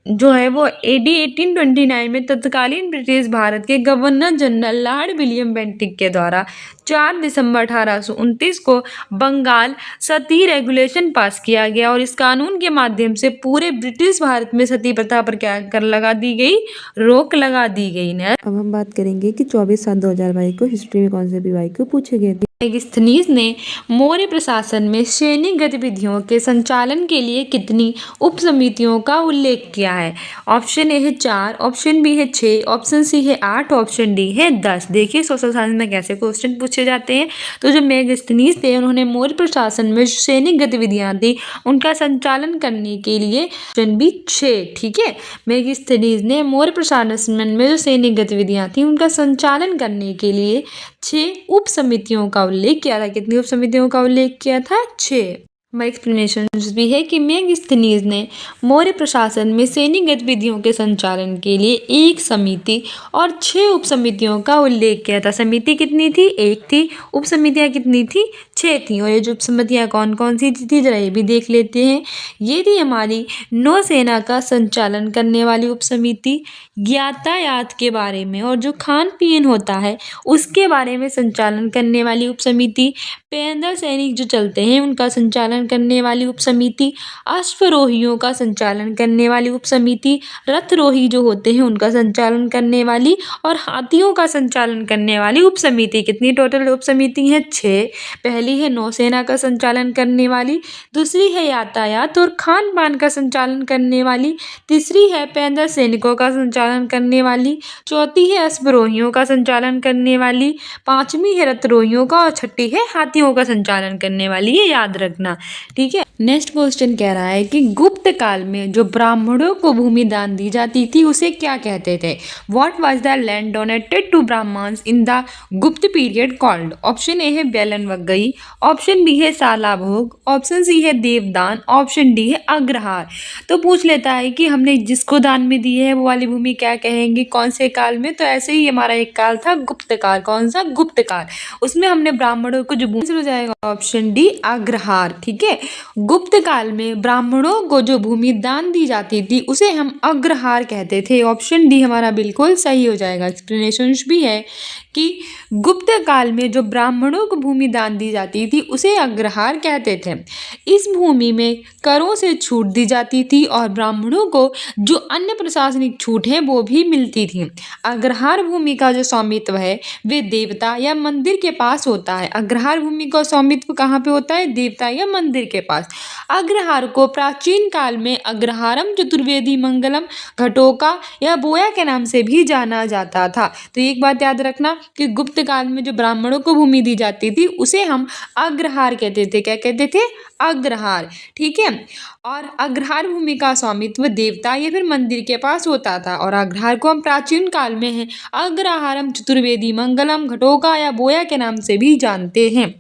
जो है वो AD 1829 में तत्कालीन ब्रिटिश भारत के governor general Lord William Bentinck के द्वारा 4 दिसंबर 1829 को बंगाल सती रेगुलेशन पास किया गया और इस कानून के माध्यम से पूरे ब्रिटिश भारत में सती प्रथा पर क्या कर लगा दी गई, रोक लगा दी गई। अब हम बात करेंगे कि 24/7/2022 को हिस्ट्री में कौन से विवाह पूछे गए थे। मेगास्थनीज ने मौर्य प्रशासन में सैनिक गतिविधियों के संचालन के लिए कितनी उप समितियों का उल्लेख किया है? ऑप्शन ए है 4, ऑप्शन बी है 6, ऑप्शन सी है 8, ऑप्शन डी है 10। देखिए सोशल साइंस में कैसे क्वेश्चन पूछे जाते हैं। तो जो मेगास्थनीज थे उन्होंने मौर्य प्रशासन में जो सैनिक गतिविधियां थी उनका संचालन करने के लिए ऑप्शन बी 6, ठीक है। मेगास्थनीज ने मौर्य प्रशासन में जो सैनिक गतिविधियां थी उनका संचालन करने के लिए 6 उप समितियों का उल्लेख किया था। कितनी उप समितियों का उल्लेख किया था? 6। हमारी एक्सप्लेनेशन भी है कि मेगास्थनीज ने मौर्य प्रशासन में सैनिक गतिविधियों के संचालन के लिए एक समिति और 6 उप समितियों का उल्लेख किया था। समिति कितनी थी? 1 थी। उप समितियां कितनी थी? 6 थी। और ये जो उप समितियां कौन कौन सी थी जरा ये भी देख लेते हैं। ये थी हमारी नौसेना का संचालन करने वाली उप समिति, यातायात के बारे में और जो खान पीन होता है उसके बारे में संचालन करने वाली उप समिति, पैदल सैनिक जो चलते हैं उनका संचालन करने वाली उप समिति, अश्वरोहियों का संचालन करने वाली उप समिति, रथरोही जो होते हैं उनका संचालन करने वाली और हाथियों का संचालन करने वाली उप समिति। कितनी टोटल उप समिति है? 6। पहली है नौसेना का संचालन करने वाली, दूसरी है यातायात और खान पान का संचालन करने वाली, तीसरी है पैदल सैनिकों का संचालन करने वाली, चौथी है अश्वरोहियों का संचालन करने वाली, 5वीं है रथरोहियों का और 6ठी है हाथियों का संचालन करने वाली। ये याद रखना, ठीक है। नेक्स्ट क्वेश्चन कह रहा है कि गुप्त काल में जो ब्राह्मणों को भूमि दान दी जाती थी उसे क्या कहते थे? What was the land donated to Brahmans in the Gupta period called? Option A है बेलन वगई, ऑप्शन बी है साला भोग, ऑप्शन सी है देवदान, ऑप्शन डी है अग्रहार। तो पूछ लेता है कि हमने जिसको दान में दी है वो वाली भूमि क्या कहेंगे, कौन से काल में? तो ऐसे ही हमारा एक काल था गुप्त काल। कौन सा? गुप्त काल। उसमें हमने ब्राह्मणों को जो भूमि, हो जाएगा ऑप्शन डी अग्रहार, ठीक है। गुप्त काल में ब्राह्मणों को जो भूमि दान दी जाती थी उसे हम अग्रहार कहते थे। ऑप्शन डी हमारा बिल्कुल सही हो जाएगा। एक्सप्लेनेशन भी है कि गुप्त काल में जो ब्राह्मणों को भूमि दान दी जाती थी उसे अग्रहार कहते थे। इस भूमि में करों से छूट दी जाती थी और ब्राह्मणों को जो अन्य प्रशासनिक छूट है वो भी मिलती थी। अग्रहार भूमि का जो स्वामित्व है वे देवता या मंदिर के पास होता है। अग्रहार भूमि का स्वामित्व कहाँ पे होता है? देवता या मंदिर के पास। अग्रहार को प्राचीन काल में अग्रहारम चतुर्वेदी मंगलम घटोका या बोया के नाम से भी जाना जाता था। तो एक बात याद रखना कि गुप्त काल में जो ब्राह्मणों को भूमि दी जाती थी उसे हम अग्रहार कहते थे। क्या कहते थे? अग्रहार, ठीक है। और अग्रहार भूमि का स्वामित्व देवता या फिर मंदिर के पास होता था और अग्रहार को हम प्राचीन काल में है अग्रहारम चतुर्वेदी मंगलम घटोका या बोया के नाम से भी जानते हैं।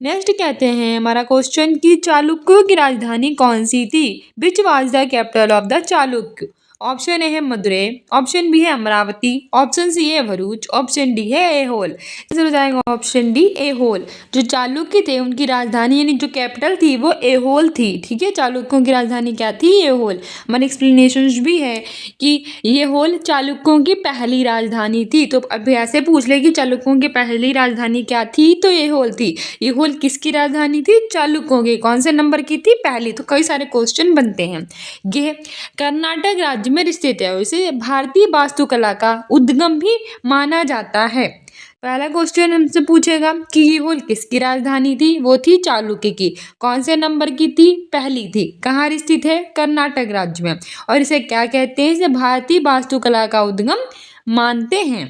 नेक्स्ट कहते हैं हमारा क्वेश्चन कि चालुक्यों की राजधानी कौन सी थी? Which was the capital of the Chalukya? Option A है मदुरै, ऑप्शन बी है अमरावती, ऑप्शन सी है भरूच, ऑप्शन डी है एहोल। हो जाएगा ऑप्शन डी एहोल। जो चालुक्य थे उनकी राजधानी यानी जो कैपिटल थी वो एहोल थी, ठीक है। चालुक्यों की राजधानी क्या थी? एहोल। हमारे एक्सप्लेनेशन भी है कि एहोल चालुक्यों की पहली राजधानी थी। तो अभी ऐसे पूछ ले कि चालुक्यों की पहली राजधानी क्या थी? तो एहोल थी। एहोल किसकी राजधानी थी? चालुक्यों की। कौन से नंबर की थी? पहली। तो कई सारे क्वेश्चन बनते हैं। यह कर्नाटक राज्य में स्थित है। इसे भारतीय वास्तुकला का उद्गम भी माना जाता है। पहला क्वेश्चन हमसे पूछेगा कि एहोल किसकी राजधानी थी? वो थी चालुक्य की। कौन से नंबर की थी? पहली थी। कहाँ स्थित है? कर्नाटक राज्य में। और इसे क्या कहते हैं? इसे भारतीय वास्तुकला का उद्गम मानते हैं।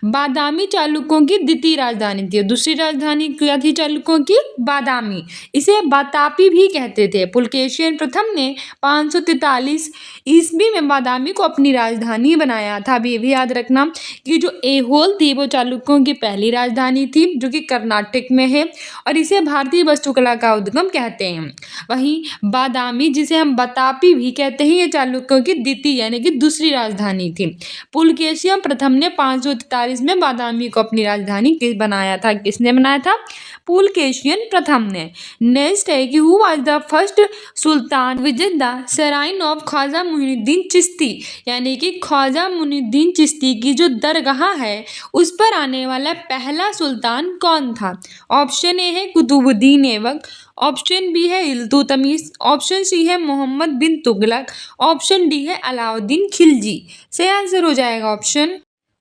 बादामी चालुक्यों की द्वितीय राजधानी थी। दूसरी राजधानी क्या थी चालुक्यों की? बादामी। इसे बातापी भी कहते थे। पुलकेशिन प्रथम ने 543 ईस्वी में बादामी को अपनी राजधानी बनाया था। अब ये भी याद रखना कि जो एहोल थी वो चालुक्यों की पहली राजधानी थी जो कि कर्नाटक में है और इसे भारतीय वास्तुकला का उद्गम कहते हैं। वहीं बादामी जिसे हम बतापी भी कहते हैं ये चालुक्यों की द्वितीय यानी कि दूसरी राजधानी थी। पुलकेशिया पुलकेशिन प्रथम ने 543 में बादामी को अपनी राजधानी बनाया था। किसने बनाया था? पुलकेशिन प्रथम ने। नेक्स्ट है कि who was the first sultan visit the shrine of Khwaja Moinuddin Chishti, यानी कि ख्वाजा मुइनुद्दीन चिश्ती की जो दरगाह है उस पर आने वाला पहला सुल्तान कौन था? ऑप्शन ए है कुतुबुद्दीन ऐबक, ऑप्शन बी है इल्तुतमिश, ऑप्शन सी है मोहम्मद बिन तुगलक, ऑप्शन डी है अलाउद्दीन खिलजी। सही आंसर हो जाएगा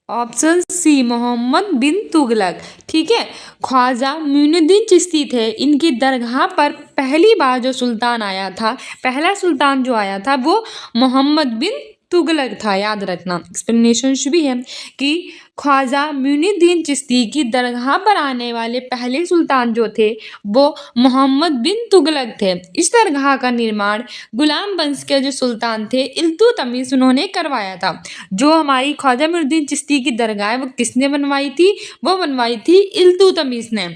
ऑप्शन सी मोहम्मद बिन तुगलक। ठीक है, ख्वाजा मुइनुद्दीन चिश्ती थे, इनकी दरगाह पर पहली बार जो सुल्तान आया था, पहला सुल्तान जो आया था वो मोहम्मद बिन तुगलक था, याद रखना। एक्सप्लेनेशन भी है कि ख्वाजा मुइनुद्दीन चिश्ती की दरगाह पर आने वाले पहले सुल्तान जो थे वो मोहम्मद बिन तुगलक थे। इस दरगाह का निर्माण गुलाम वंश के जो सुल्तान थे इल्तुतमिश उन्होंने करवाया था। जो हमारी ख्वाजा मुइनुद्दीन चिश्ती की दरगाह है वो किसने बनवाई थी? वो बनवाई थी इल्तुतमिश ने।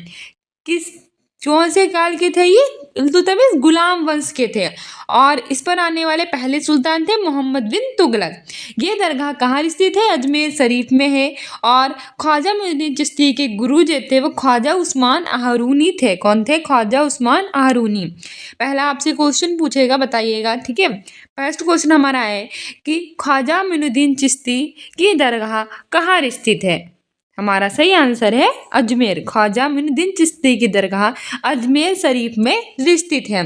किस कौन से काल के थे ये? इल्तुतमिश गुलाम वंश के थे और इस पर आने वाले पहले सुल्तान थे मोहम्मद बिन तुगलक। ये दरगाह कहाँ स्थित है? अजमेर शरीफ में है और ख्वाजा मुइनुद्दीन चिश्ती के गुरु जो थे वो ख्वाजा उस्मान आहरूनी थे। कौन थे? ख्वाजा उस्मान आहरूनी। पहला आपसे क्वेश्चन पूछेगा, बताइएगा। ठीक है, फर्स्ट क्वेश्चन हमारा है कि ख्वाजा मुइनुद्दीन चिश्ती की दरगाह कहाँ स्थित है? हमारा सही आंसर है अजमेर। ख्वाजा मुइनुद्दीन चिश्ती की दरगाह अजमेर शरीफ में स्थित है।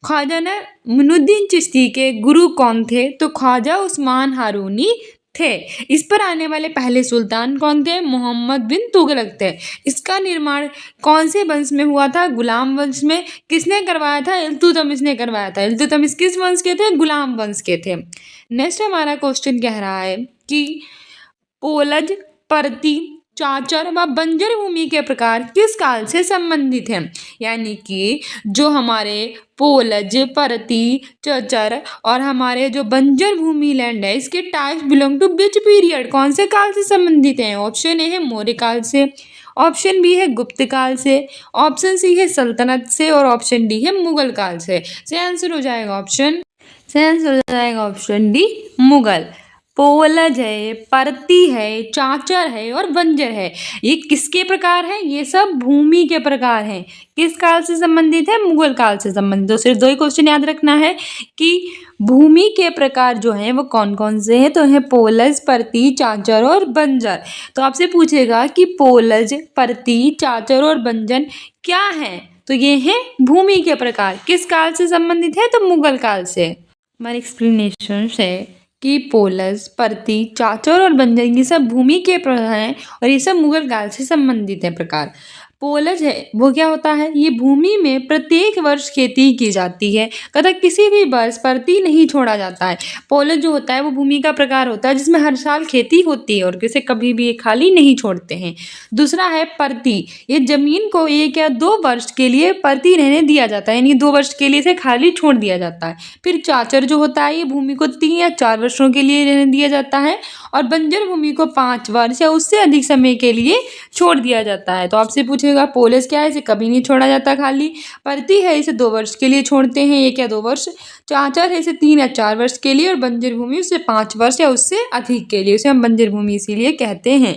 ख्वाजा मुइनुद्दीन चिश्ती के गुरु कौन थे? तो ख्वाजा उस्मान हारूनी थे। इस पर आने वाले पहले सुल्तान कौन थे? मोहम्मद बिन तुगलक थे। इसका निर्माण कौन से वंश में हुआ था? गुलाम वंश में। किसने करवाया था? इल्तुतमिश ने करवाया था। इल्तुतमिश किस वंश के थे? गुलाम वंश के थे। नेक्स्ट हमारा क्वेश्चन कह रहा है कि पोलज, परती, चाचर व बंजर भूमि के प्रकार किस काल से संबंधित हैं? यानी कि जो हमारे पोलज, परती, चचर और हमारे जो बंजर भूमि लैंड है इसके types belong to which period? कौन से काल से संबंधित हैं? ऑप्शन ए है मौर्य काल से, ऑप्शन बी है गुप्त काल से, ऑप्शन सी है सल्तनत से और ऑप्शन डी है मुगल काल से। सही आंसर हो जाएगा ऑप्शन डी मुगल। पोलज है, परती है, चाचर है और बंजर है, ये किसके प्रकार हैं? ये सब भूमि के प्रकार हैं। किस काल से संबंधित है? मुगल काल से संबंधित। तो सिर्फ दो ही क्वेश्चन याद रखना है कि भूमि के प्रकार जो हैं वो कौन कौन से हैं? तो है पोलज, परती, चाचर और बंजर। तो आपसे पूछेगा कि पोलज, परती, चाचर और बंजर क्या है? तो ये हैं भूमि के प्रकार। किस काल से संबंधित है? तो मुगल काल से। हमारी एक्सप्लेनेशन है कि पोलज, परती, चाचर और बंजर ये सब भूमि के प्रकार हैं और ये सब मुगल काल से संबंधित हैं प्रकार। पोलज है वो क्या होता है? ये भूमि में प्रत्येक वर्ष खेती की जाती है तथा किसी भी वर्ष परती नहीं छोड़ा जाता है। पोलज जो होता है वो भूमि का प्रकार होता है जिसमें हर साल खेती होती है और किसे कभी भी खाली नहीं छोड़ते हैं। दूसरा है परती, ये जमीन को 1 या 2 वर्ष के लिए परती रहने दिया जाता है, यानी 2 वर्ष के लिए इसे खाली छोड़ दिया जाता है। फिर चाचर जो होता है ये भूमि को 3 या 4 वर्षों के लिए रहने दिया जाता है और बंजर भूमि को 5 वर्ष या उससे अधिक समय के लिए छोड़ दिया जाता है। तो आपसे पूछेगा पोलज क्या है? इसे कभी नहीं छोड़ा जाता खाली। परती है इसे 2 वर्ष के लिए छोड़ते हैं, 1 या 2 वर्ष। चाचर है इसे 3 या 4 वर्ष के लिए और बंजर भूमि उसे 5 वर्ष या उससे अधिक के लिए, उसे हम बंजर भूमि इसीलिए कहते हैं।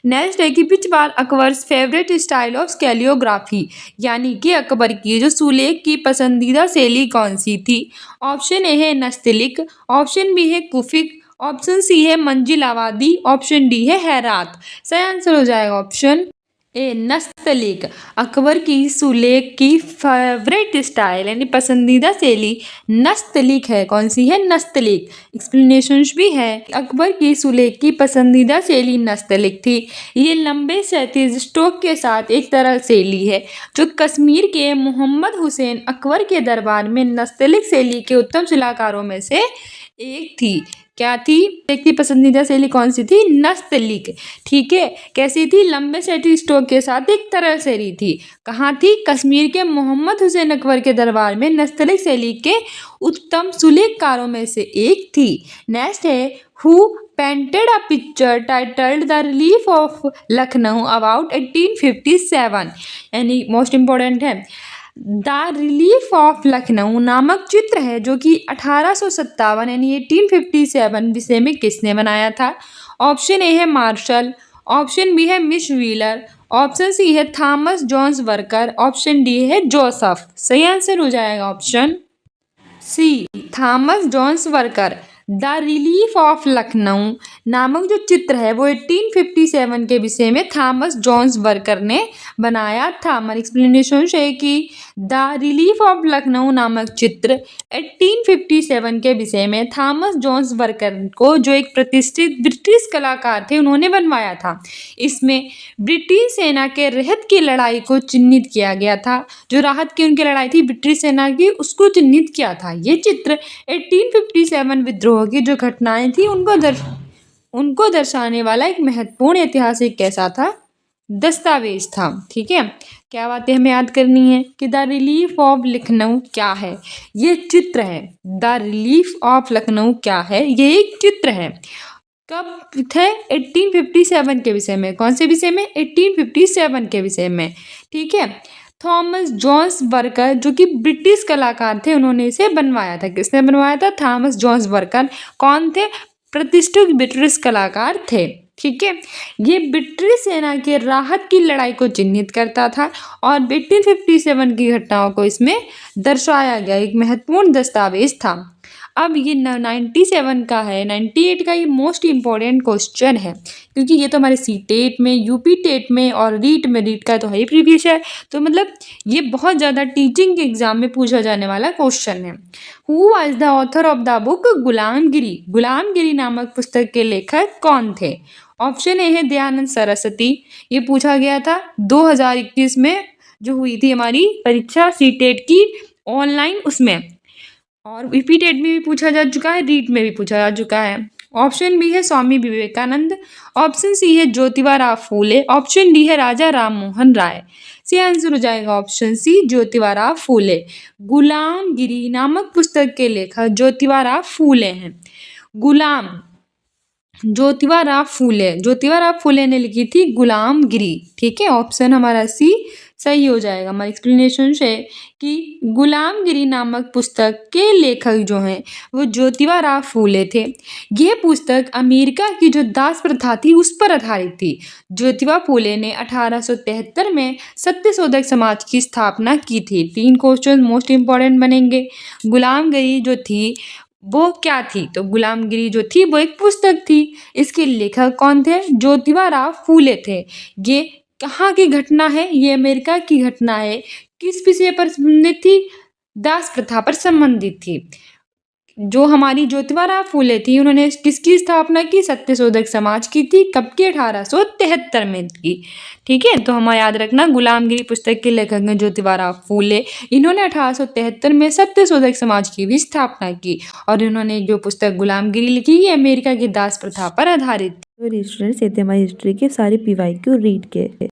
नेक्स्ट है कि which was Akbar's favourite style of calligraphy, यानी कि अकबर की जो सुलेख की पसंदीदा शैली कौन सी थी? ऑप्शन ए है नस्तलिक, ऑप्शन बी है कुफिक, ऑप्शन सी है मंजिलावादी, ऑप्शन डी है हैरात। सही आंसर हो जाएगा ऑप्शन ए नस्तलिक। अकबर की सुलेख की फेवरेट स्टाइल यानी पसंदीदा शैली नस्तलिक है। कौन सी है? नस्तलिक। एक्सप्लेनेशन भी है। अकबर की सुलेख की पसंदीदा शैली नस्तलिक थी। ये लंबे क्षैतिज स्ट्रोक के साथ एक तरह शैली है जो कश्मीर के मोहम्मद हुसैन अकबर के दरबार में नस्तलिक शैली के उत्तम शिल्पकारों में से एक थी। क्या थी? एक की पसंदीदा शैली कौन सी थी? नस्तलिक। ठीक है, कैसी थी? लंबे क्षैतिज स्ट्रोक के साथ एक तरह शैली थी। कहाँ थी? कश्मीर के मोहम्मद हुसैन अकबर के दरबार में नस्तलिक शैली के उत्तम सुलेखकारों में से एक थी। नेक्स्ट है who painted a picture titled the relief of Lucknow about 1857, यानी मोस्ट इम्पोर्टेंट है। द रिलीफ ऑफ लखनऊ नामक चित्र है जो कि 1857 यानी 1857 विषय में किसने बनाया था? ऑप्शन ए है मार्शल, ऑप्शन बी है मिस व्हीलर, ऑप्शन सी है Thomas Jones Barker, option D है जोसेफ। सही आंसर हो जाएगा option C Thomas Jones Barker. The relief of Lucknow नामक जो चित्र है वो 1857 के विषय में थॉमस जॉन्स वर्कर ने बनाया था। हमारी एक्सप्लेनेशन है कि द रिलीफ ऑफ लखनऊ नामक चित्र 1857 के विषय में थॉमस जॉन्स वर्कर को, जो एक प्रतिष्ठित ब्रिटिश कलाकार थे, उन्होंने बनवाया था। इसमें ब्रिटिश सेना के राहत की लड़ाई को चिन्हित किया गया था। जो राहत की उनकी लड़ाई थी ब्रिटिश सेना की, उसको चिन्हित किया था। ये चित्र 1857 विद्रोह की जो घटनाएं थी उनको दर्शाने वाला एक महत्वपूर्ण ऐतिहासिक कैसा था? दस्तावेज था। ठीक है, क्या बातें हमें याद करनी है कि द रिलीफ ऑफ लखनऊ क्या है? ये चित्र है। द रिलीफ ऑफ लखनऊ क्या है? ये एक चित्र है। कब थे? 1857 के विषय में। कौन से विषय में? 1857 के विषय में। ठीक है, थॉमस जॉन्स वर्कर जो कि ब्रिटिश कलाकार थे, उन्होंने इसे बनवाया था। किसने बनवाया था? Thomas Jones Barker. कौन थे? प्रतिष्ठित ब्रिटिश कलाकार थे। ठीक है, ये ब्रिटिश सेना के राहत की लड़ाई को चिन्हित करता था और 1857 की घटनाओं को इसमें दर्शाया गया एक महत्वपूर्ण दस्तावेज था। अब ये 97 का है, 98 का ये मोस्ट इम्पॉर्टेंट क्वेश्चन है, क्योंकि ये तो हमारे सी टेट में, यूपी टेट में और रीट का तो है ही प्रीवियस है। तो मतलब ये बहुत ज़्यादा टीचिंग के एग्जाम में पूछा जाने वाला क्वेश्चन है। Who was the author of the book गुलामगिरी? गुलामगिरी नामक पुस्तक के लेखक कौन थे? ऑप्शन ए है दयानंद सरस्वती। ये पूछा गया था 2021 में, जो हुई थी हमारी परीक्षा सी टेट की ऑनलाइन, उसमें। और यूपी में भी पूछा जा चुका है, रीट में भी पूछा जा चुका है। ऑप्शन बी है स्वामी विवेकानंद, ऑप्शन सी है ज्योतिबा राव फूले, ऑप्शन डी है राजा राम मोहन राय। सी आंसर हो जाएगा ऑप्शन सी ज्योतिबा राव फूले। गुलामगिरी नामक पुस्तक के लेखक ज्योतिबा राव फूले हैं। गुलाम ज्योतिबा राव फूले ने लिखी थी गुलामगिरी। ठीक है, ऑप्शन हमारा सी सही हो जाएगा। हमारी एक्सप्लेनेशन है कि गुलामगिरी नामक पुस्तक के लेखक जो हैं वो ज्योतिबा राव फूले थे। यह पुस्तक अमेरिका की जो दास प्रथा थी उस पर आधारित थी। ज्योतिबा फूले ने 1873 में सत्यशोधक समाज की स्थापना की थी। 3 क्वेश्चन मोस्ट इंपॉर्टेंट बनेंगे। गुलामगिरी जो थी वो क्या थी? तो गुलामगिरी जो थी वो एक पुस्तक थी। इसके लेखक कौन थे? ज्योतिबा राव फूले थे। ये कहाँ की घटना है? ये अमेरिका की घटना है। किस विषय पर संबंधित थी? दास प्रथा पर संबंधित थी। जो हमारी ज्योतिबा राव फूले थी, उन्होंने किसकी स्थापना की? सत्यशोधक समाज की थी। कब की? 1873 में की। ठीक है, तो हमें याद रखना गुलामगिरी पुस्तक के लेखक हैं ज्योतिबा राव फूले। इन्होंने 1873 में सत्यशोधक समाज की भी स्थापना की और इन्होंने जो पुस्तक गुलामगिरी लिखी ये अमेरिका की दास प्रथा पर आधारित थी। तो स्टूडेंट्स, ये थे हमारी हिस्ट्री के सारे PYQ रीड के।